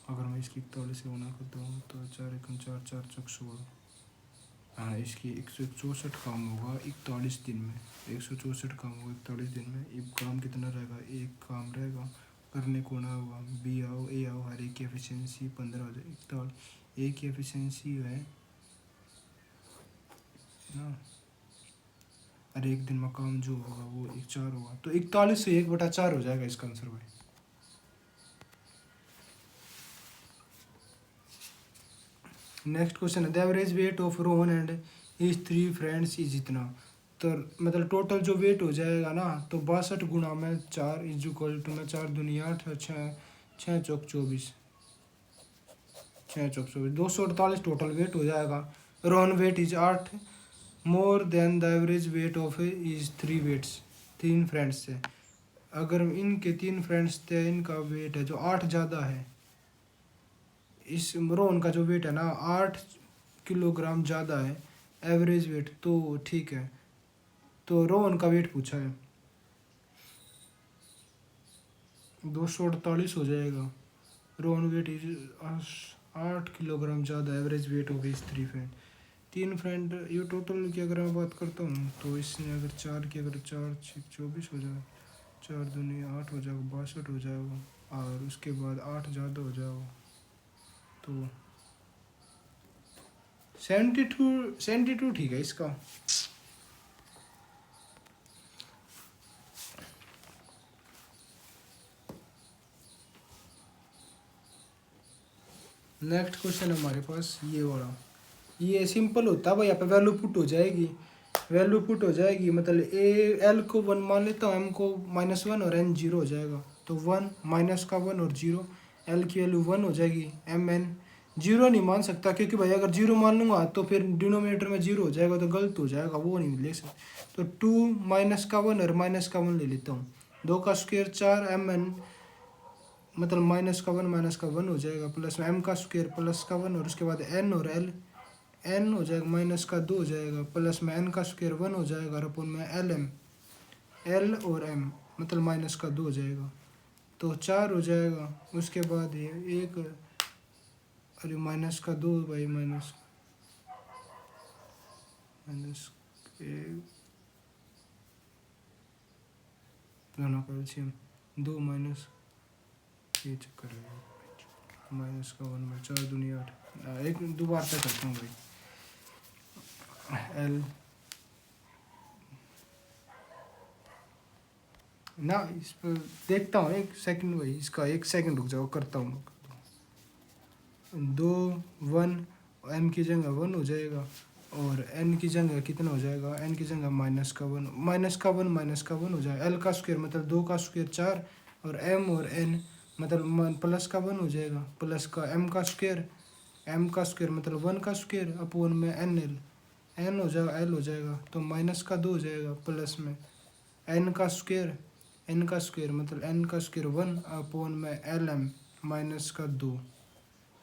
अगर मैं इसकी 41 से गुना करता हूँ तो 4 एकम 4 4 चौक 16, हाँ इसकी 164 काम होगा 41 दिन में। 164 काम होगा 41 दिन में। एक काम कितना रहेगा, एक काम रहेगा करने को ना होगा, बी आओ ए आओ, हर एक की एफिशिएंसी 15 हो जाए 41। ए की एफिशिएंसी है ना, और एक दिन में काम जो होगा वो 4 होगा, तो 41 से 1/4 हो जाएगा इसका आंसर भाई। नेक्स्ट क्वेश्चन है, the average weight of Rohan and his 3 friends is इतना। तो मतलब टोटल जो वेट हो जाएगा ना, तो 62 गुणा में 4 इज इक्वल टू में 4 दूनी 8 और 6 चौक 24, 248 टोटल वेट हो जाएगा। Rohan weight is 8 more than the average weight of is 3 weights, 3 friends से। अगर इनके 3 फ्रेंड्स थे, इनका वेट है जो 8 ज़्यादा है, इस रोहन का जो वेट है ना 8 किलोग्राम ज़्यादा है एवरेज वेट, तो ठीक है। तो रोहन का वेट पूछा है, 248 हो जाएगा। रोहन वेट इज 8 किलोग्राम ज़्यादा एवरेज वेट हो गई इस 3 फ्रेंड। 3 फ्रेंड ये टोटल की अगर मैं बात करता हूँ तो इसने अगर 4 की, अगर 4 6 24 हो जाएगा, 4 दूनी 8 हो जाएगा, 62 हो जाएगा, और उसके बाद 8 ज़्यादा हो जाएगा, तो 72 ठीक है इसका। नेक्स्ट क्वेश्चन हमारे पास ये वाला, ये सिंपल होता है भाई, यहाँ पे वैल्यू पुट हो जाएगी, मतलब ए एल को 1 मान लेता हूँ, एम को -1 और एन 0 हो जाएगा, तो 1 माइनस का 1 और 0, एल की वैल्यू 1 हो जाएगी, एम एन 0 नहीं मान सकता क्योंकि भाई अगर 0 मान लूँगा तो फिर डिनोमिनेटर में 0 हो जाएगा, तो गलत हो जाएगा, वो नहीं ले सकते। तो 2 माइनस का 1 और माइनस का 1 ले लेता हूँ, 2 का स्क्वायर 4, एम एन मतलब माइनस का 1 हो जाएगा, प्लस में एम का स्क्वायर प्लस का 1 और उसके बाद एन और एल, एन हो जाएगा माइनस का 2 हो जाएगा, प्लस में एन का स्क्वायर 1 हो जाएगा, और अपन में एल एम, एल और एम मतलब माइनस का 2 हो जाएगा, तो 4 हो जाएगा। उसके बाद ये एक, अरे माइनस का 2 भाई, माइनस दोनों का एलसीएम 2 माइनस, ये चक्कर है, माइनस का 1 में 4 दूनी 8, एक दो बार तक करता हूँ भाई, एल ना, इस पर देखता हूँ एक सेकंड भाई, इसका एक सेकंड रुक जाओ, करता हूँ। 2 1 एम की जगह 1 हो जाएगा, और एन की जगह कितना हो जाएगा, एन की जगह माइनस का 1 हो जाएगा, एल का स्क्वायर मतलब 2 का स्क्वायर 4, और एम और एन मतलब प्लस का 1 हो जाएगा, प्लस का एम का स्क्वायर मतलब 1 का स्क्वायर अपोन में एन एल, एन हो जाएगा एल हो जाएगा, तो माइनस का 2 हो जाएगा, प्लस में एन का स्क्वायर मतलब एन का स्क्वायर 1 अपोन में एल एम माइनस का 2,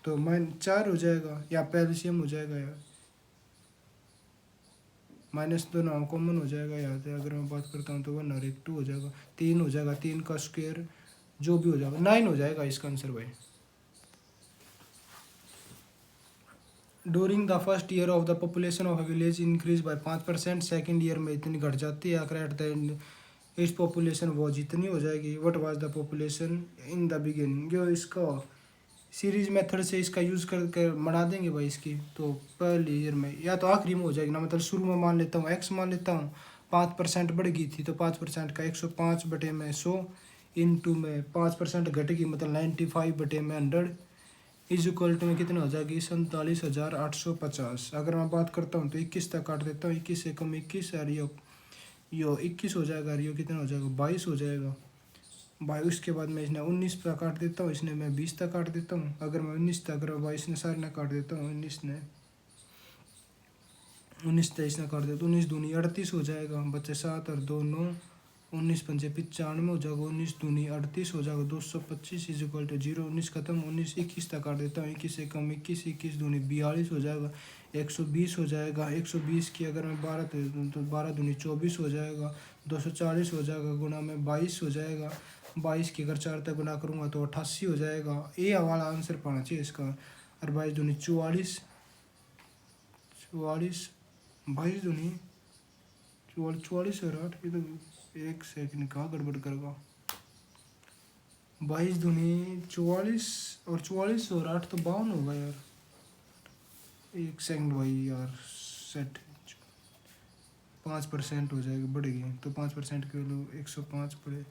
तो 4 हो जाएगा, या एलसीएम हो जाएगा यार, माइनस दोनों कॉमन हो जाएगा यहाँ से, अगर मैं बात करता हूँ तो 1 और 1 2 हो जाएगा, 3 हो जाएगा, 3 का स्क्वायर जो भी हो जाएगा 9 हो जाएगा इसका आंसर भाई। During the first year of the population of a village increase by 5%, second year में इतनी घट जाती है, आकर एट द एंड इस पॉपुलेशन वो जितनी हो जाएगी, what was the population in the beginning. जो इसका सीरीज मेथड से इसका यूज़ करके बना देंगे भाई इसकी, तो पहले ईयर में या तो आखिरी में हो जाएगी ना, मतलब शुरू में मान लेता हूँ एक्स मान लेता हूँ, 5% बढ़ गई थी तो 5% का 105 बटे में 100 इंटू में 5% घट गई मतलब 95 बटे में 100 इज इक्वल टू में कितना हो जाएगी 47,850। अगर मैं बात करता हूँ तो 21 तक काट देता हूँ, 21 से कम 21 और यो 21 हो जाएगा और यो कितना हो जाएगा 22 हो जाएगा। भाई उसके बाद मैं इसने 19 तक काट देता हूँ, इसने मैं 20 तक काट देता हूँ। अगर मैं 19 तक अगर 22 ने सारे ने काट देता हूँ, 19 23 ने काट देता हूँ, 19 दूनी 38 हो जाएगा, बच्चे 7 और 2 9, 19 पंचे 95 हो जाएगा, 19 दूनी 38 हो जाएगा, 225 इज इक्वल टू 0। 19 खत्म, 19 21 तक काट देता हूँ, 21 से कम 21, 21 दूनी 42 हो जाएगा, 120 हो जाएगा। 120 की अगर मैं 12 तो 12 दूनी 24 हो जाएगा, 240 हो जाएगा, गुना में 22 हो जाएगा। 22 की अगर 4 तक गुना करूँगा तो 88 हो जाएगा। ये वाला आंसर पाना चाहिए इसका। और 22 दूनी 44, 44 22 दूनी 44 और 8, ये तो एक सेकंड कहाँ गड़बड़ करेगा। 22 दूनी 44 और 44 और 8 तो 52 होगा यार। एक सेकंड भाई यार, सेट 5% हो जाएगी, बढ़ गई तो 5% के लो 105 पड़े,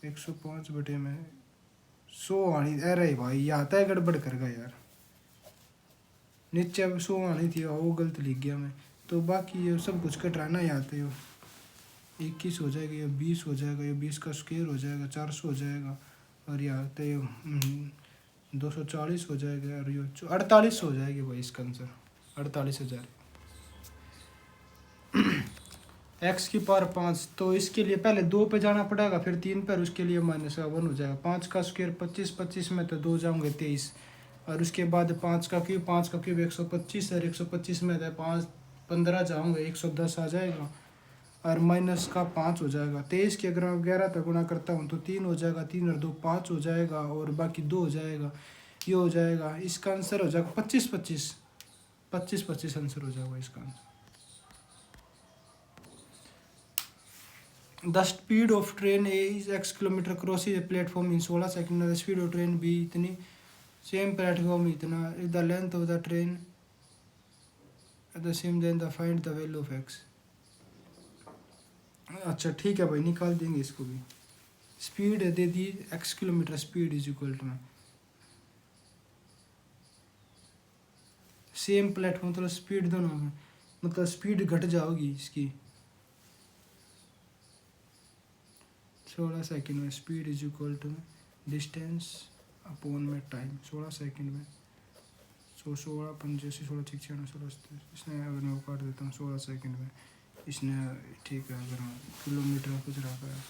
105 बटे में 100 आनी। अरे भाई यहाँ तय गड़बड़ करेगा यार, नीचे अब 100 आनी थी वो गलत लिख गया मैं। तो बाकी ये सब कुछ कटराना ही आते हो। 21 हो जाएगा, ये 20 हो जाएगा, ये 20 का स्क्वायर हो जाएगा 400 हो जाएगा, और यहाँ तो 240 हो जाएगा, और ये 48 हो जाएगी भाई इसका आंसर 48,000। एक्स की पावर 5, तो इसके लिए पहले 2 पे जाना पड़ेगा, फिर 3 पर, उसके लिए -1 हो जाएगा। 5 का स्क्वायर 25, 25 में तो 2 जाऊँगे 23, और उसके बाद 5 का क्यूब 125, और 125 में 5 15 जाऊँगे 110 आ जाएगा, और माइनस का 5 हो जाएगा। 23 की अगर मैं 11 तक गुना करता हूँ तो 3 हो जाएगा, 3 और 2 5 हो जाएगा, और बाकी 2 हो जाएगा, ये हो जाएगा। इसका आंसर हो जाएगा 25 25 25 25 आंसर हो जाएगा इसका answer. The speed of train A is x kilometre cross a platform in 16 second. The speed of train B इतनी, सेम प्लेटफॉर्म इतना, the length of the train the same, then the find the value of x। अच्छा ठीक है भाई, निकाल देंगे इसको भी। स्पीड दे दी x kilometre, speed is equal to में सेम प्लेटफॉर्म, मतलब स्पीड दोनों में, मतलब स्पीड घट जाओगी इसकी 16 सेकंड में। Speed is equal to distance upon में टाइम, 16 सेकंड में। 16 पंजे 16 6 16, इसने अगर मैं वो काट देता हूँ 16 सेकंड में, इसने ठीक है अगर मैं किलोमीटर कुछ रखा है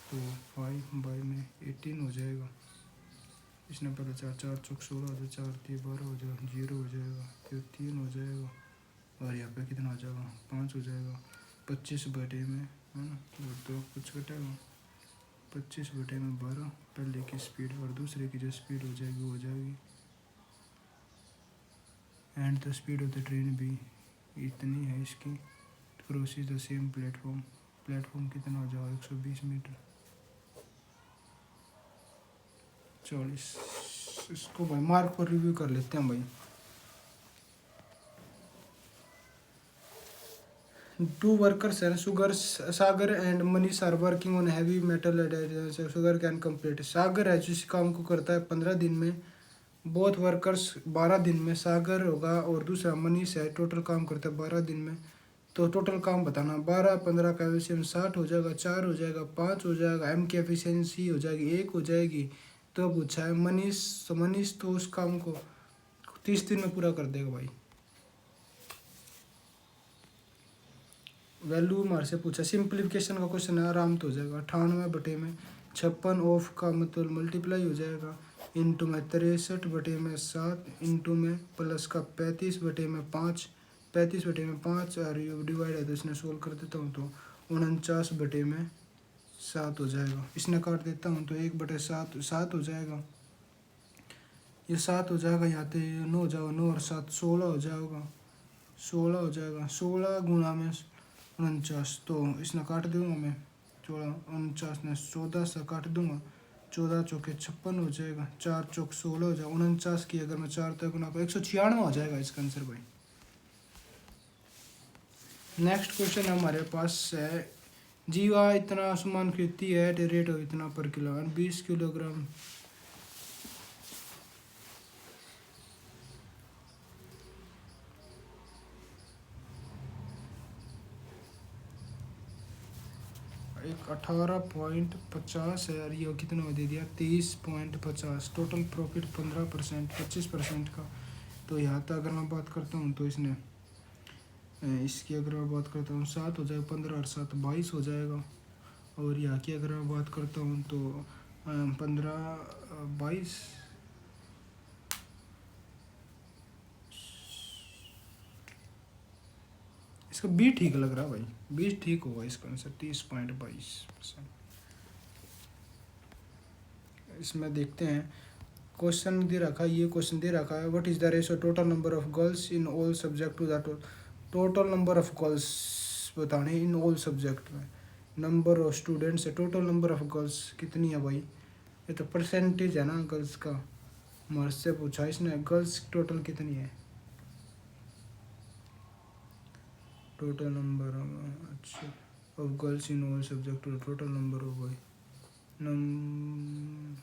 तो 5/18 हो जाएगा। इसने पहले 4 4 चौक 16 हो जाए, 4 3 12 हो जाएगा, 0 हो जाएगा, फिर 3 हो जाएगा, और यहाँ पे कितना हो जाएगा 5 हो जाएगा। 25 बटे में है ना, तो कुछ कटेगा, 25 बटे में 12, पहले की स्पीड और दूसरे की जो स्पीड हो जाएगी वो हो जाएगी। And the speed of the train भी इतनी है इसकी, crosses the same platform. Platform कितना हो जाएगा 120 मीटर 40। इसको भाई मार्क पर रिव्यू कर लेते हैं भाई। 2 workers हैं, Sagar and Manish are working on heavy metal. Sugar can complete, Sagar है जिस काम को करता है 15 दिन में, बोथ वर्कर्स 12 दिन में। सागर होगा और दूसरा मनीष है, टोटल काम करता है 12 दिन में। तो टोटल काम बताना, 12 15 का एफिशिएंसी 60 हो जाएगा, 4 हो जाएगा, 5 हो जाएगा, एम की एफिशिएंसी हो जाएगी 1 हो जाएगी। तो पूछा है मनीष तो उस काम को 30 दिन में पूरा कर देगा भाई। वैल्यू हमारे से पूछा, सिंप्लीफिकेशन का क्वेश्चन है, आराम तो हो जाएगा। 98 बटे में 56 ऑफ का मतलब मल्टीप्लाई हो जाएगा, इंटू में 63 बटे में 7, इंटू में प्लस का 35 बटे में 5, 35 बटे में 5, और ये डिवाइड है तो इसने सोल्व कर देता हूँ तो 49 बटे में 7 हो जाएगा। इसने काट देता हूँ तो 1/7 7 हो जाएगा, ये 7 हो जाएगा, यहाँ पे 9 हो जाएगा, 9 और 7 16 हो जाएगा, 16 हो जाएगा। 16 गुना में 49, तो इसने काट दूंगा मैं 16, 49 ने 14 से काट दूंगा, 14 चौके 56 हो जाएगा, 4 चौक 16 हो जाएगा। 49 की अगर मैं 4 तक गुना 196 हो जाएगा इसका आंसर भाई। नेक्स्ट क्वेश्चन हमारे पास है, जीवा इतना सामान खरीदती है एट रेट ऑफ इतना पर किलो, 20 किलोग्राम। एक 18.50 है और ये कितना दे दिया 30.50। टोटल प्रॉफिट 15%, 25% का। तो यहाँ तक अगर मैं बात करता हूँ तो इसने इसकी अगर मैं बात करता हूँ 7 हो जाएगा, 15 और 7 22 हो जाएगा। और यहाँ की अगर मैं बात करता हूँ तो 15 22, इसका बी ठीक लग रहा है भाई, बी ठीक होगा इसका आंसर 30.22%। इसमें देखते हैं क्वेश्चन दे रखा है, ये क्वेश्चन दे रखा है, what is the ratio total number of girls in all subject to the total number of girls बताने इन ऑल सब्जेक्ट में। नंबर ऑफ स्टूडेंट्स है, टोटल नंबर ऑफ गर्ल्स कितनी है भाई, ये तो परसेंटेज है ना गर्ल्स का। मर्ज से पूछा इसने गर्ल्स टोटल कितनी है, टोटल नंबर अच्छा of girls in all subject total number of भाई नम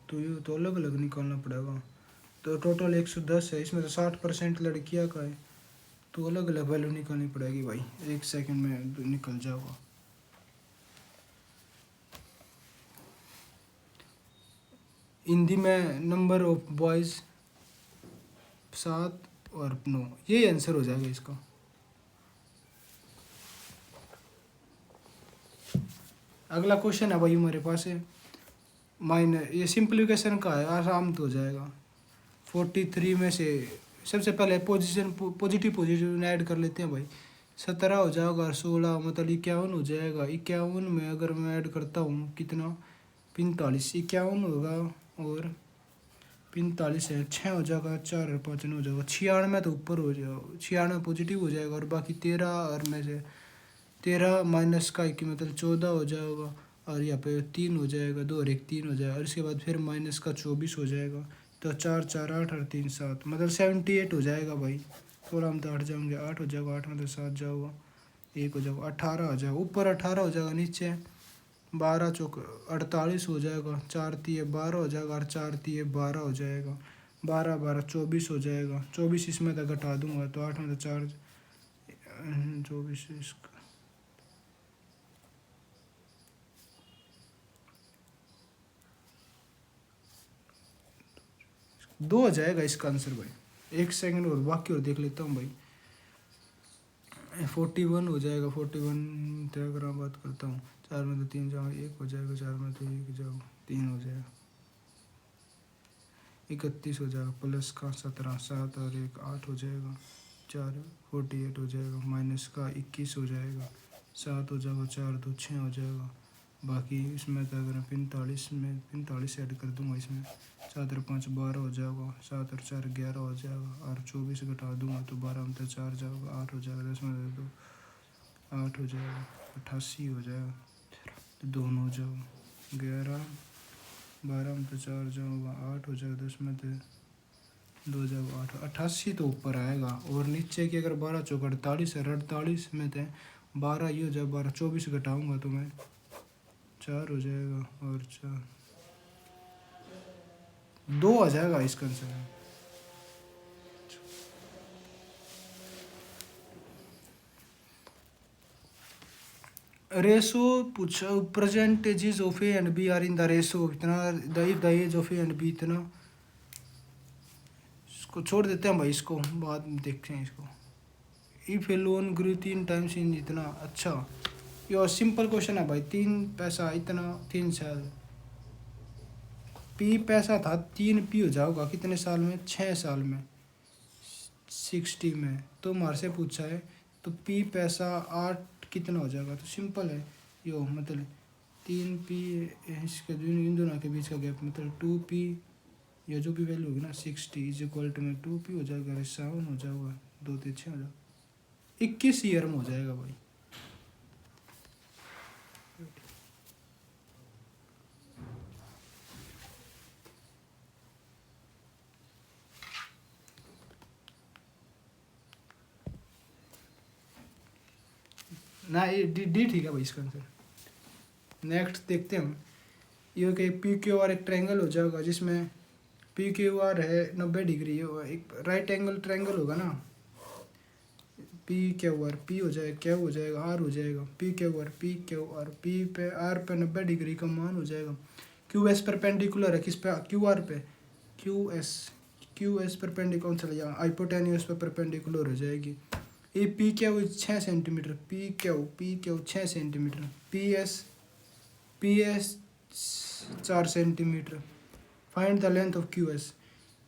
तो ये तो अलग अलग निकालना पड़ेगा। तो टोटल 110 है, इसमें तो 60% लड़कियां का है, तो अलग अलग वैल्यू निकालनी पड़ेगी भाई, 1 सेकंड में निकल जाओगा। हिंदी में नंबर ऑफ बॉयज़ 7 और 9, यही आंसर हो जाएगा इसका। अगला क्वेश्चन है भाई हमारे पास है माइनर, ये सिंप्लीफिकेशन का है, आराम तो हो जाएगा। 43 में से सबसे पहले पॉजिटिव पॉजिटिव ऐड कर लेते हैं भाई। 17 हो जाएगा और 16 मतलब 51 हो जाएगा। 51 में अगर मैं ऐड करता हूँ कितना 45, 51 होगा और 45 है, 6 हो जाएगा, 4 और 5 हो जाएगा, 96 तो ऊपर हो जाएगा, 96 पॉजिटिव हो जाएगा। और बाकी 13 और में से 13 माइनस का एक मतलब 14 हो जाएगा। और यहाँ पे 3 हो जाएगा, 2 और 1 3 हो जाएगा। और इसके बाद फिर माइनस का 24 हो जाएगा। तो 4 4 8 और 3 7 मतलब 78 हो जाएगा भाई। 16 में तो 8 जाएंगे, 8 हो जाएगा, 8 में तो 7 जाएगा, 1 हो जाएगा, 18 हो जाएगा। ऊपर 18 हो जाएगा, नीचे 12 चौक 48 हो जाएगा, 4 तीय 12 हो जाएगा और 4 तीय 12 हो जाएगा। 12 12 24 हो जाएगा। 24 इसमें तो घटा दूंगा तो 8 में तो 4 24 इसका 2 हो जाएगा इसका आंसर भाई। 1 सेकंड और बाकी और देख लेता हूँ भाई। 41 हो जाएगा। 41 तो अगर मैं बात करता हूँ 4 में तो 3 जाओ 1 हो जाएगा, 4 में तो 1 जाओ 3 हो जाएगा, 31 हो जाएगा, प्लस का 17 7 और 1 8 हो जाएगा, 4 48 हो जाएगा, माइनस का 21 हो जाएगा, 7 हो जाएगा, 4 2 6 हो जाएगा। बाकी इसमें तो अगर 45 में 45 ऐड कर दूंगा इसमें, 7 और 5 12 हो जाएगा, 7 और 4 11 हो जाएगा और 24 घटा दूंगा तो 12 में तो 4 जाएगा, 8 हो जाएगा, 10 में तो 8 हो जाएगा, 88 हो जाएगा, तो दोनों हो जाएगा, 11 12 में तो 4 जाऊँगा, 8 हो जाएगा, 10 में तो 2 जाएगा, 8 88 तो ऊपर आएगा। और नीचे की अगर 12 चौक 48 है, 48 में तो 12 ये हो जाए, 12 24 घटाऊँगा तो मैं 4 हो जाएगा और 4 2 आ जाएगा इसका आंसर। रेशो पूछा, percentages of A and B are in the ratio इतना, the age of A and B इतना। इसको छोड़ देते हैं भाई, इसको बाद में देखते हैं इसको। If a loan grew 3 times in इतना, अच्छा ये सिंपल क्वेश्चन है भाई। 3 पैसा इतना 3 साल, पी पैसा था 3 पी हो जाएगा कितने साल में 6 साल में 60 में। तो हमारे से पूछा है तो पी पैसा 8 कितना हो जाएगा, तो सिंपल है यो मतलब 3 पी, इसके इन दोनों के बीच का गैप मतलब 2 पी, या जो भी वैल्यू होगी ना 60 इज इक्वल टू में 2 पी हो जाएगा, 7 हो जाएगा, 2 3 6 हो जाएगा, 21 ईयर में हो जाएगा भाई। ना ये डी डी ठीक है भाई इसका आंसर। नेक्स्ट देखते हैं हम। ये कि पी क्यू आर एक ट्रायंगल हो जाएगा जिसमें पी क्यू आर है 90 डिग्री, एक राइट एंगल ट्रायंगल होगा ना। पी क्यू आर, पी हो जाएगा क्या हो जाएगा, आर हो जाएगा, P Q R, P Q R, P पे आर पे 90 डिग्री का मान हो जाएगा। क्यू एस परपेंडिकुलर है किस पे, क्यू आर पे, क्यू एस परपेंडिकुलर चले जाएगा, हाइपोटेन्यूज पे परपेंडिकुलर हो जाएगी। ये P Q 6 centimetre, P Q 6 centimetre, P S 4 centimetre. Find the length of Q S.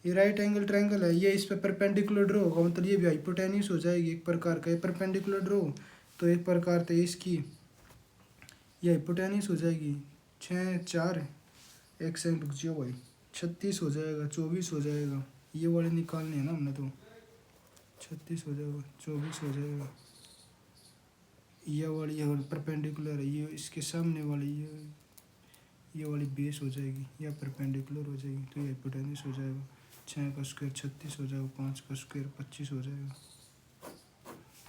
ये राइट एंगल ट्रायंगल है, ये इस पे परपेंडिकुलर ड्रॉ होगा, मतलब ये भी हाइपोटेन्यूज हो जाएगी एक प्रकार का। ये परपेंडिकुलर ड्रॉ तो एक प्रकार से इसकी ये हाइपोटेन्यूज हो जाएगी। 6 4 एक सेकंड रुक जाओ भाई, 36 हो जाएगा, 24 हो जाएगा। ये वाले निकालने हैं ना हमने, तो 36 हो जाएगा, 24 हो जाएगा। ये वाली परपेंडिकुलर है, ये इसके सामने वाली ये वाली बेस हो जाएगी, या परपेंडिकुलर हो जाएगी, तो ये हाइपोटेन्यूज हो जाएगा। 6 का स्क्वायर 36 हो जाएगा, 5 का स्क्वायर 25 हो जाएगा,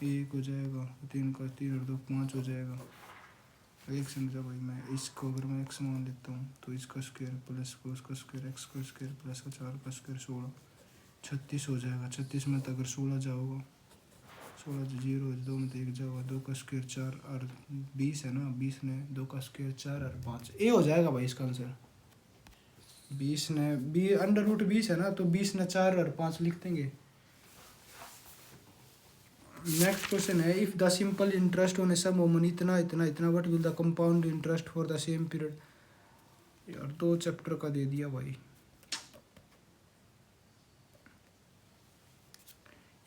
1 हो जाएगा, 3 का 3 और 2 5 हो जाएगा। एक समझा भाई, मैं इसको अगर मैं एक्स मान लेता हूँ तो इसका स्क्वायर प्लस उसका स्क्वायर एक्स का स्क्वायर प्लस का 4 का स्क्वायर 16, 36 हो जाएगा। 36 में तो अगर 16 जाओगा, 16 0 2 में तो 1 जाओगा, 2 का स्क्वायर 4 और 20 है ना, 20 ने 2 का स्क्वायर 4 और 5, ये हो जाएगा भाई इसका आंसर। 20 ने √20 है ना, तो 20 ने 4 और 5 लिख देंगे। नेक्स्ट क्वेश्चन है, if the simple interest on a sum of money इतना इतना इतना, what will the compound interest for the same period. यार 2 चैप्टर का दे दिया भाई,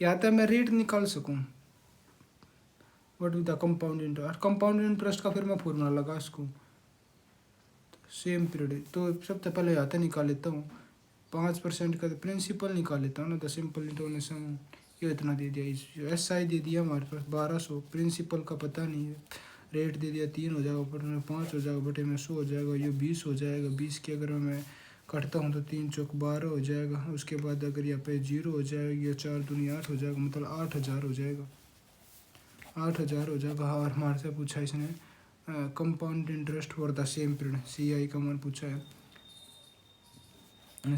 या तो मैं रेट निकाल सकूं। What will the compound interest का फिर मैं फॉर्मूला लगा इसको, सेम पीरियड। तो सबसे पहले आता निकाल लेता हूँ 5% का प्रिंसिपल निकाल लेता हूँ ना। द सिंपल इंटरेस्ट ये इतना दे दिया, एस आई दे दिया हमारे पास 1200, प्रिंसिपल का पता नहीं है, रेट दे दिया 3 हो जाएगा, ऊपर में 5 हो जाएगा, बटे में 100 हो जाएगा, ये 20 हो जाएगा। 20 की अगर मैं कटता हूँ तो 3 चौक 12 हो जाएगा। उसके बाद अगर यहाँ पे 0 हो जाएगा, या 4 दूनी 8 हो जाएगा, मतलब 8000 हो जाएगा, 8000 हो जाएगा। हाँ, और हमारे से पूछा इसने compound interest for the same period, C I का मान पूछा है।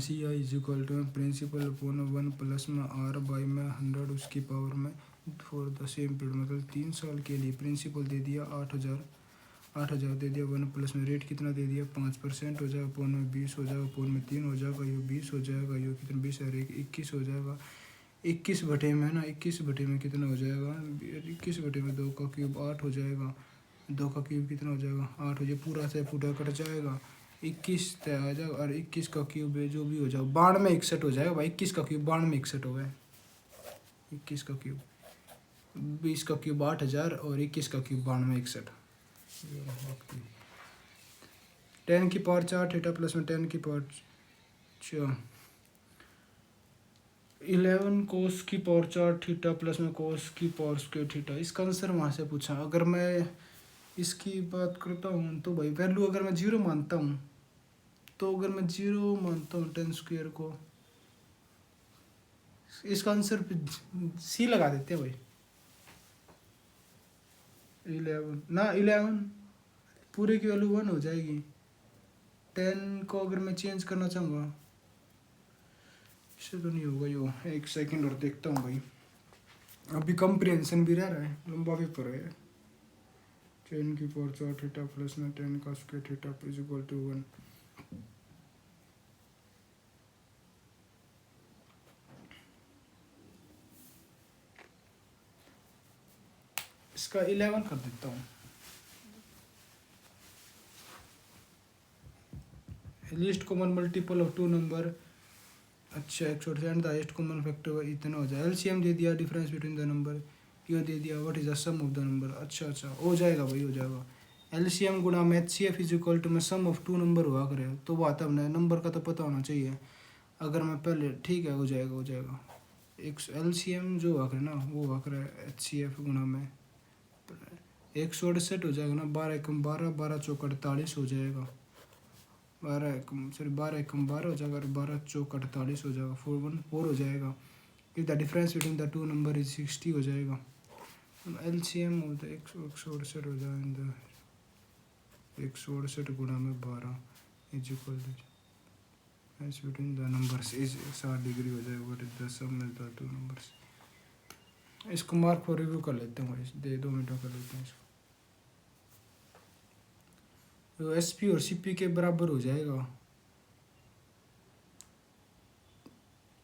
C I is equal to principal upon 1 plus में आर बाई में 100 उसकी पावर में फॉर द सेम पीरियड, मतलब 3 साल के लिए। प्रिंसिपल दे दिया 8000 दे दिया, 1 प्लस में रेट कितना दे दिया 5% हो जाएगा, अपॉन में 20 हो जाएगा, अपॉन में 3 हो जाएगा, ये 20 हो जाएगा, ये कितना 20 और 21 हो जाएगा। 21 बटे में ना, 21 बटे में कितना हो जाएगा, 21 बटे में 2 का क्यूब 8 हो जाएगा, 2 का क्यूब कितना हो जाएगा 8 हो जाएगा, पूरा से पूरा कट जाएगा, 21 तय आ जाएगा, और 21 का क्यूब है जो भी हो जाएगा 92 में 61 हो जाएगा भाई। 21 का क्यूब 92 में 61 हो गया, 21 का क्यूब, 20 का क्यूब 8000 और 21 का क्यूब 92 में 61। 10 की पावर 4 थीटा प्लस में 10 की पावर 11 कोस की पावर 4 थीटा प्लस में कोस की पावर स्क्वायर थीटा। इसका आंसर वहाँ से पूछा। अगर मैं इसकी बात करता हूँ तो भाई वैल्यू अगर मैं 0 मानता हूँ, तो अगर मैं 0 मानता हूँ 10 स्क्वायर को, इसका आंसर सी लगा देते हैं भाई। 11 ना, 11 पूरे की वैल्यू 1 हो जाएगी। 10 को अगर मैं चेंज करना चाहूँगा, इससे तो नहीं होगा। यो एक सेकंड और देखता हूँ भाई, अभी कंप्रिहेंशन भी रह रहा है, लंबा पेपर है। 10 की पावर 4 थीटा प्लस में 10 का square theta is equal to 1। इसका 11 कर देता हूँ। Least common multiple of 2 number, अच्छा एक छोटे and the highest common factor इतना हो जाए। एलसीएम दे दिया, डिफरेंस बिटवीन द नंबर ये दे दिया, what is the sum of the number. अच्छा हो जाएगा भाई, हो जाएगा। एलसीएम गुणा में एचसीएफ इज इक्वल टू में सम ऑफ 2 नंबर हुआ करे, तो वो आता है नंबर का तो पता होना चाहिए। अगर मैं पहले ठीक है, हो जाएगा। एक एलसीएम जो हुआ करे ना, वो हुआ करे एचसीएफ गुणा में 168 हो जाएगा ना, 12 एकम 12, 12 चौक 48 हो जाएगा, 12 एकम 12 हो जाएगा, 12 चौक 48 हो जाएगा, 4 1 4 हो जाएगा। If the difference between the 2 number is 60 हो जाएगा। LCM होता है 168 हो जाए, 168 गुणा में 12 is equal to as between the numbers is 60 degree हो जाएगा। What is the sum of the two numbers. इसको मार्क फॉर रिव्यू कर लेते हैं भाई, दे 2 मिनट कर लेते हैं इसको। तो SP और CP के बराबर हो जाएगा।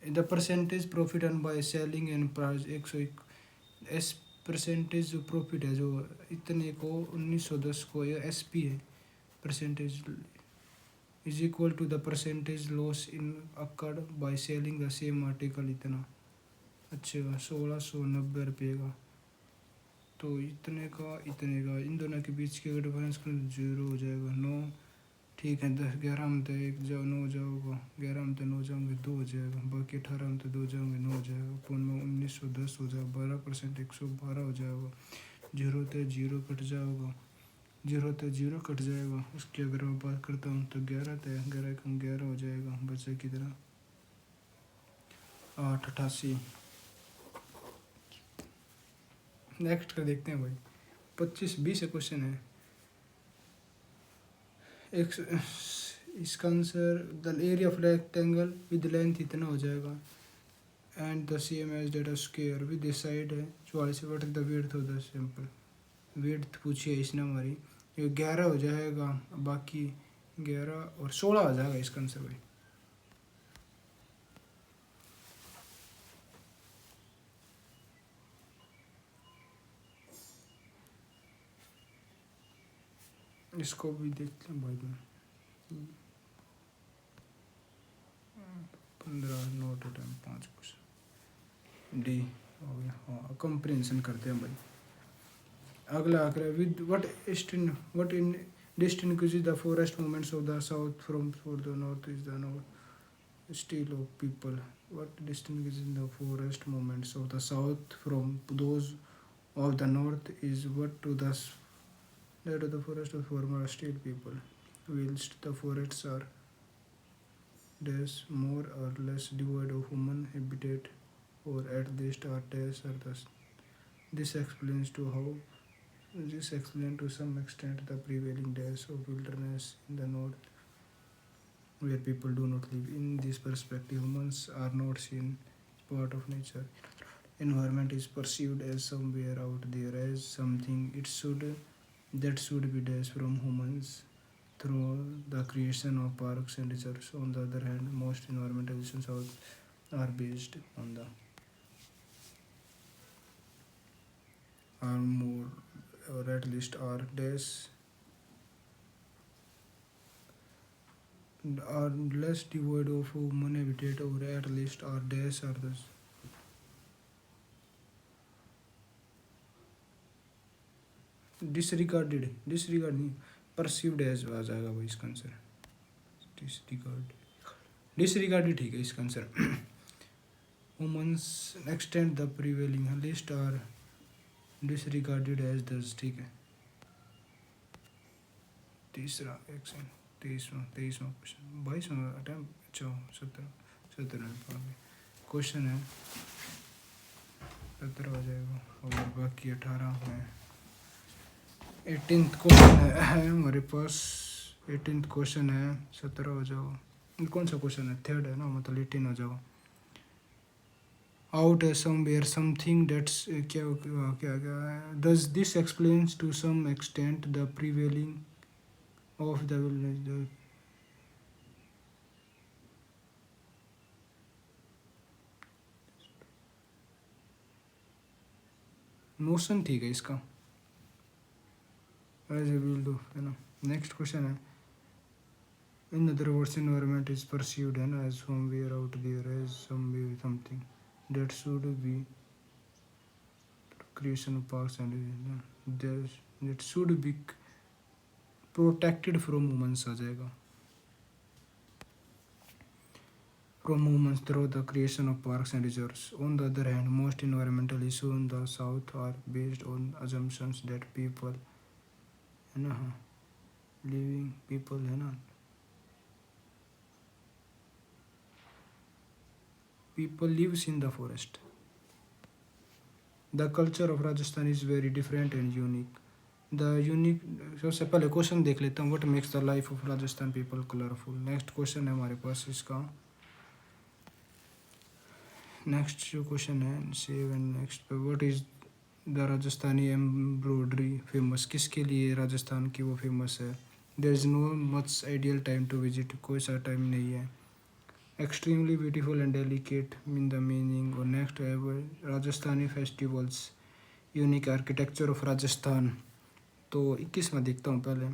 The percentage profit earn by selling and price 101 as percentage जो प्रॉफिट है जो इतने को 1910 को ये SP है percentage is equal to the percentage loss incurred by selling the same article इतना। अच्छा 1690 रुपये का। तो इतने का इन दोनों के बीच के डिफरेंस का 0 हो जाएगा 9। ठीक है 10 11 में तो 1 जाओ 9 जाओगा, 11 में तो 9 जाओगे 2 हो जाएगा, बाकी 18 में तो 2 जाओगे 9 हो जाएगा। पूर्ण में 1910 हो जाएगा, 12% 112 हो जाएगा। 0 तो 0 कट जाएगा, 0 तो 0 कट जाएगा। उसकी अगर मैं बात करता हूँ तो 11 तो 11 कम 11 हो जाएगा, बचा कितना 888। नेक्स्ट का देखते हैं भाई 25-20 क्वेश्चन है। एक इसका answer the area of rectangle with length इतना हो जाएगा and the same as data square with this side है 44। What is the width of the sample. Width पूछी है इसने हमारी, ये 11 हो जाएगा, बाकी 11 और 16 हो जाएगा इसका आंसर भाई। इसको भी देखते हैं भाई में 15 नोट टाइम 5 क्वेश्चन डी हो गया। हाँ कंप्रेंशन करते हैं भाई। अगला आकर with what in distinguishes the forest movements of the south from for the north is the north style of people. What distinguishes the forest movements of the south from those of the north is what to the that of the forest of former style people. Whilst the forests are dash more or less devoid of human habitat or at least are dash are thus. This explains to how This explains to some extent the prevailing days of wilderness in the north, where people do not live. In this perspective, humans are not seen as part of nature. Environment is perceived as somewhere out there, as something that should be dashed from humans through the creation of parks and reserves. On the other hand, most environmental issues are based on the are more or at least are dash are less devoid of human habitat or at least are dash are thus. Disregard नहीं perceived as आ जाएगा भाई इसका answer. Disregarded ठीक है इसका answer. Women's extend the prevailing list are disregarded as thus. ठीक है तीसरा एक्शन 23वां क्वेश्चन 22वां अटैम्प्ट। अच्छा 17 क्वेश्चन है 17 हो जाएगा और बाकी 18 में 18th क्वेश्चन है हमारे पास। 18th क्वेश्चन है 17 हो जाओ। कौन सा क्वेश्चन है 3rd है ना, मतलब 18 हो जाओ। आउट है समवेयर समथिंग डेट्स क्या क्या क्या है। Does this explains to some extent the prevailing of the village. Notion ठीक है इसका एज ए विल डू है ना। नेक्स्ट क्वेश्चन है in other words environment is perceived है ना as somewhere out there as something that should be creation of parks and that should be protected from humans आ जाएगा। from humans through the creation of parks and reserves. On the other hand, most environmental issues in the south are based on assumptions that people है ना living people है ना people lives in the forest the culture of Rajasthan is very different and unique. The unique, सबसे पहले question देख लेता हूँ, what makes the life of Rajasthan people colourful. Next question है हमारे पास इसका, नेक्स्ट जो क्वेश्चन है save and next, what is the Rajasthani embroidery famous, किसके लिए राजस्थान की वो फेमस है। There is no much ideal time to visit, कोई सा टाइम नहीं है। Extremely beautiful and delicate mean the meaning. और नेक्स्ट है Rajasthani festivals, unique architecture of Rajasthan. तो 21 में देखता हूँ पहले।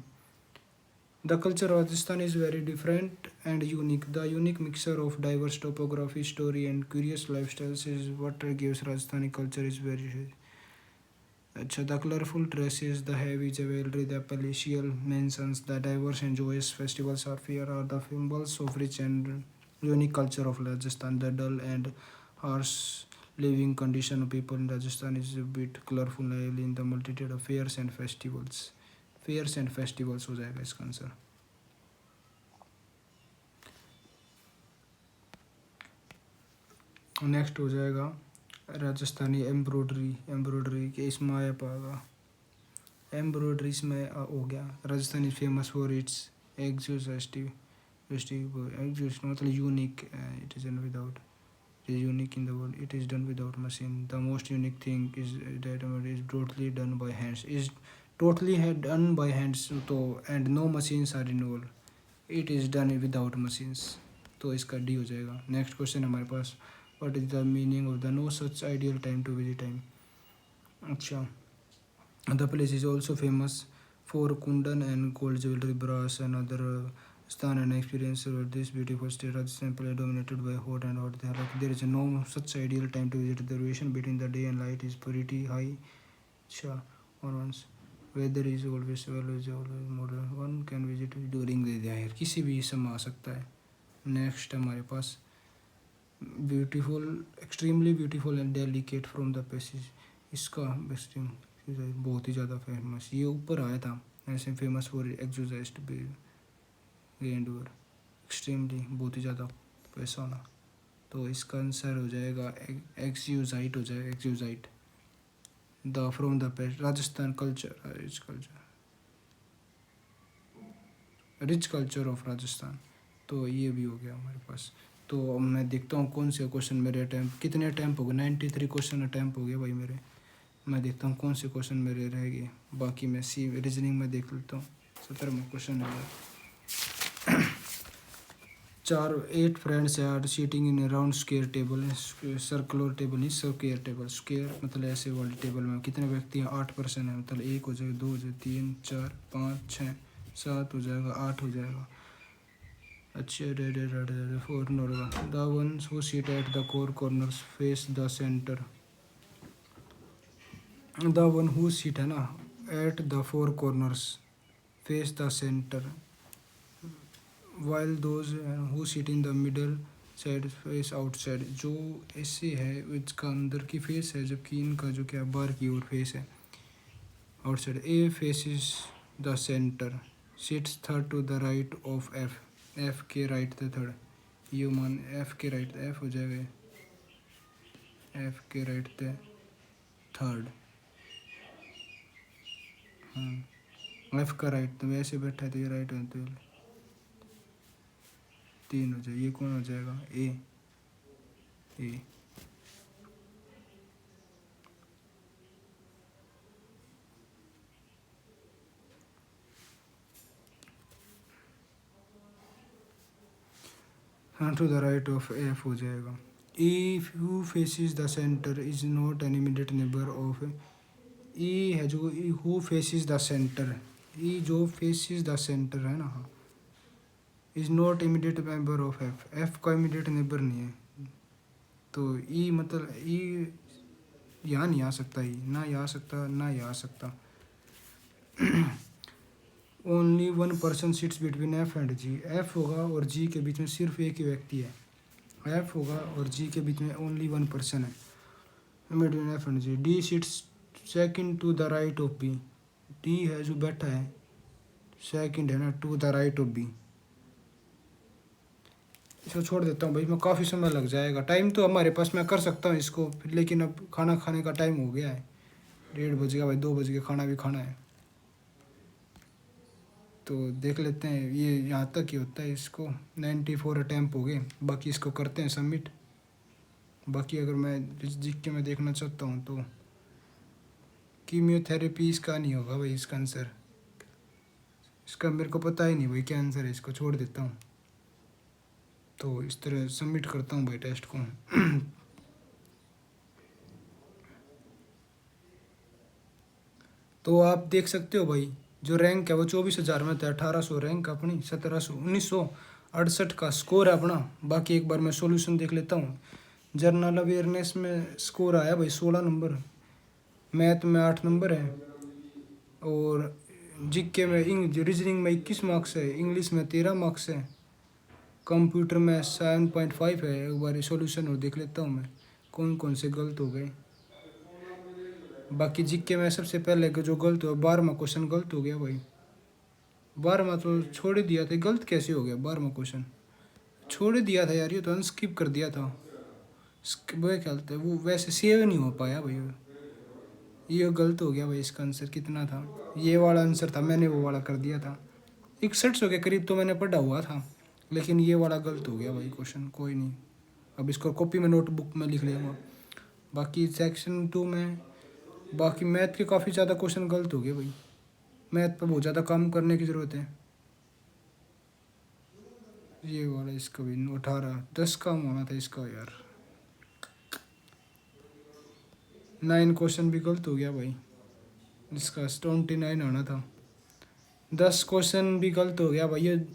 The culture of Rajasthan is very different and unique, the unique mixture of diverse topography story and curious life styles is what gives Rajasthani culture is very. अच्छा, the colourful dresses, the heavy jewellery, the palatial mansions, the diverse and joyous festivals are fair are the symbols of rich and unique culture of Rajasthan. The dull and harsh living condition of people in Rajasthan is a bit colorful in the multitude of fairs and festivals. Fairs and festivals हो जाएगा इसका answer. Next हो जाएगा Rajasthani embroidery के इसमें आया पाएगा। Embroideries में हो गया। Rajasthan is famous for its exhaustive मतलब unique, it is done without, it is unique in the world, it is done without machine. The most unique thing is that is totally done by hands, is totally done by hands, तो and no machines are involve, it is done without machines, तो इसका D हो जाएगा। Next question हमारे पास, what is the meaning of the no such ideal time to visit time. अच्छा, the place is also famous for kundan and gold jewelry, brass and other stan and experience. This beautiful state Rajasthan is dominated by hot and hot. There is no such ideal time to visit. The duration between the day and night is pretty high. Sure, on once. Weather is always modern. One can visit during the day. किसी भी समय आ सकता है। Next हमारे पास beautiful, extremely beautiful and delicate from the passage, इसका best बहुत ही ज़्यादा फेमस, ये ऊपर आया था ऐसे, famous for exquisite grandeur, extremely बहुत ही ज़्यादा पैसा होना, तो इसका आंसर हो जाएगा एक्सयूजाइट हो जाएगा, exquisite. The from the past Rajasthan culture, rich culture of Rajasthan, तो ये भी हो गया हमारे पास। तो अब मैं देखता हूँ कौन से क्वेश्चन मेरे अटैम्प्ट, कितने अटैम्प्ट हो गए, 93 क्वेश्चन अटैम्प्ट हो गए भाई मेरे। मैं देखता हूँ कौन से क्वेश्चन मेरे रह गए, बाकी मैं सी रीजनिंग में देख लेता हूँ। 17वां क्वेश्चन है, 8 friends are sitting in round square table, circular table नहीं स्क्वायर टेबल, स्क्वायर मतलब ऐसे वाले टेबल में कितने व्यक्ति हैं, 8 पर्सन है, मतलब 1 हो जाएगा, 2 हो जाएगा, 3 4 5 6 7 हो जाएगा, 8 हो जाएगा। अच्छा, 4 नहीं होगा। The ones who seat at the corners face the centre, the one who seat है ना at the 4 corners face the centre, while those who seat in the middle side face outside, जो ऐसे है इसका अंदर की फेस है, जबकि इनका जो क्या बाहर की ओर फेस है outside. A faces the centre, sits third to the right of F, F के राइट द थर्ड, ये मान एफ के राइट एफ हो जाएगा, एफ के राइट द थर्ड, एफ का राइट, तो वैसे बैठा है तो ये राइट होता है, 3 हो जाए, ये कौन हो जाएगा, ए ए। हाँ, to the right of F हो जाएगा। E who faces the centre is not an immediate neighbour of, E है जो who faces the centre, E जो फेसिस द सेंटर है ना, is not immediate neighbour of F, F का immediate neighbour नहीं है, तो ई मतलब ई यहाँ नहीं आ सकता, ई ना यहाँ आ सकता ना यहाँ आ सकता। Only 1 person sits between F and G, F होगा और जी के बीच में सिर्फ एक ही व्यक्ति है, एफ होगा और जी के बीच में ओनली 1 पर्सन है between F and G. D sits second to the right of B, D है जो बैठा है सेकंड है ना to the right of B, इसको छोड़ देता हूँ भाई, मैं काफ़ी समय लग जाएगा। टाइम तो हमारे पास मैं कर सकता हूँ इसको फिर, लेकिन अब खाना खाने का टाइम हो गया है, 1:30 बज गया भाई, 2 बज के खाना भी खाना है। तो देख लेते हैं, ये यहाँ तक ही होता है। इसको 94 अटैम्प्ट हो गए, बाकी इसको करते हैं सबमिट। बाकी अगर मैं जीके के मैं देखना चाहता हूँ तो कीमियोथेरेपी इसका नहीं होगा भाई, इसका आंसर, इसका मेरे को पता ही नहीं भाई क्या आंसर है, इसको छोड़ देता हूँ। तो इस तरह सबमिट करता हूँ भाई टेस्ट को। तो आप देख सकते हो भाई, जो रैंक है वो 24,000 में था, 1800 रैंक अपनी, 1968 का स्कोर है अपना। बाकी एक बार मैं सॉल्यूशन देख लेता हूँ। जर्नल अवेयरनेस में स्कोर आया भाई 16 नंबर, मैथ में 8 नंबर है, और जीके में रीजनिंग में 21 मार्क्स है, इंग्लिश में 13 मार्क्स है, कंप्यूटर में 7.5 है। एक बार सॉल्यूशन और देख लेता हूँ मैं कौन कौन से गलत हो गए। बाकी जीके में सबसे पहले जो गलत हुआ, 12वां क्वेश्चन गलत हो गया भाई। 12वां तो छोड़ ही दिया था, गलत कैसे हो गया 12वां क्वेश्चन, छोड़ ही दिया था यार, ये तो अनस्किप कर दिया था। वो क्या कहते हैं, वो वैसे सेव नहीं हो पाया भाई, ये गलत हो गया भाई। इसका आंसर कितना था, ये वाला आंसर था, मैंने वो वाला कर दिया था। 6100 के करीब तो मैंने पढ़ा हुआ था, लेकिन ये वाला गलत हो गया भाई क्वेश्चन। कोई नहीं, अब इसको कॉपी में नोटबुक में लिख लेगा। बाकी सेक्शन 2 में बाकी मैथ के काफ़ी ज़्यादा क्वेश्चन गलत हो गए भाई, मैथ पर बहुत ज़्यादा काम करने की ज़रूरत है। ये वाला इसका भी 18-10 काम होना था इसका यार, 9 क्वेश्चन भी गलत हो गया भाई, इसका 29 आना था। 10 क्वेश्चन भी गलत हो गया भाई, ये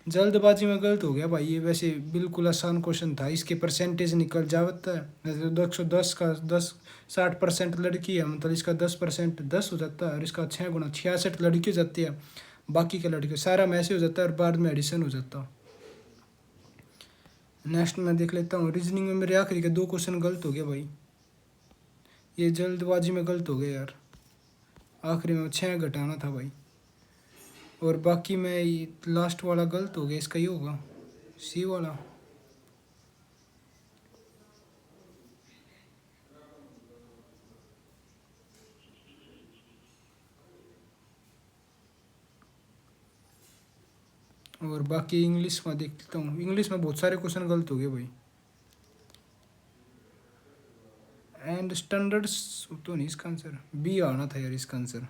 जल्दबाजी में गलत हो गया भाई। ये वैसे बिल्कुल आसान क्वेश्चन था, इसके परसेंटेज निकल जाता है। जैसे 110 का 60% लड़की है, मतलब इसका 10% 10 हो जाता है, और इसका 6 गुना 66 लड़की हो जाती है, बाकी के लड़के सारा मैसे हो जाता है, और बाद में एडिशन हो जाता है। नेक्स्ट मैं देख लेता हूँ, रीजनिंग में मेरे आखिरी के 2 क्वेश्चन गलत हो गए भाई, ये जल्दबाजी में गलत हो गए यार, आखिरी में 6 घटाना था भाई। और बाकी में लास्ट वाला गलत हो गया, इसका ये होगा सी वाला। और बाकी इंग्लिश में देखता हूँ, इंग्लिश में बहुत सारे क्वेश्चन गलत हो गए भाई। एंड स्टैंडर्ड्स तो नहीं, इसका आंसर बी आना था यार, इसका answer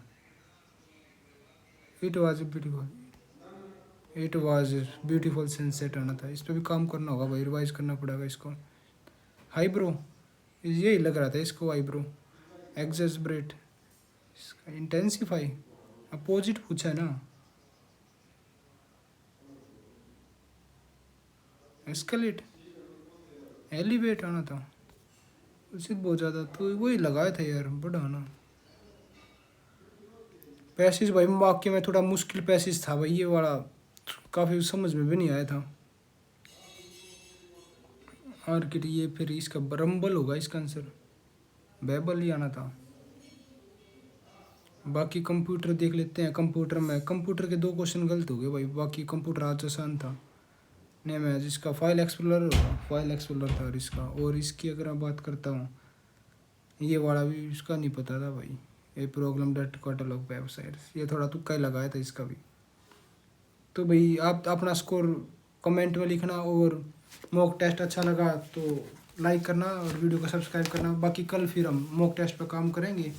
it was beautiful sunset आना था। इस पर भी काम करना होगा भाई, रिवाइज करना पड़ेगा इसको। हाईब्रो, यही लग रहा था इसको, आईब्रो एक्सेसब्रेट, इसका इंटेंसिफाई अपोजिट पूछा है ना, एस्केलेट एलिवेट आना था, उसी बहुत ज़्यादा तो वही लगाया था यार, बढ़ाना। पैसेज भाई वाक्य में थोड़ा मुश्किल पैसेज था भाई, ये वाला काफ़ी समझ में भी नहीं आया था। आर्किट, ये फिर इसका रंबल होगा इसका आंसर, बैबल ही आना था। बाकी कंप्यूटर देख लेते हैं, कंप्यूटर के 2 क्वेश्चन गलत हो गए भाई, बाकी कंप्यूटर आज आसान था। नहीं, मैं जिसका फाइल एक्सप्लोरर होगा, फाइल एक्सप्लोरर था इसका। और इसकी अगर मैं बात करता हूँ, ये वाला भी इसका नहीं पता था भाई, ये प्रॉब्लम डॉट कैटलॉग वेबसाइट, ये थोड़ा तुक्का ही लगाया था इसका भी। तो भाई आप अपना स्कोर कमेंट में लिखना, और मॉक टेस्ट अच्छा लगा तो लाइक करना और वीडियो को सब्सक्राइब करना। बाकी कल फिर हम मॉक टेस्ट पर काम करेंगे।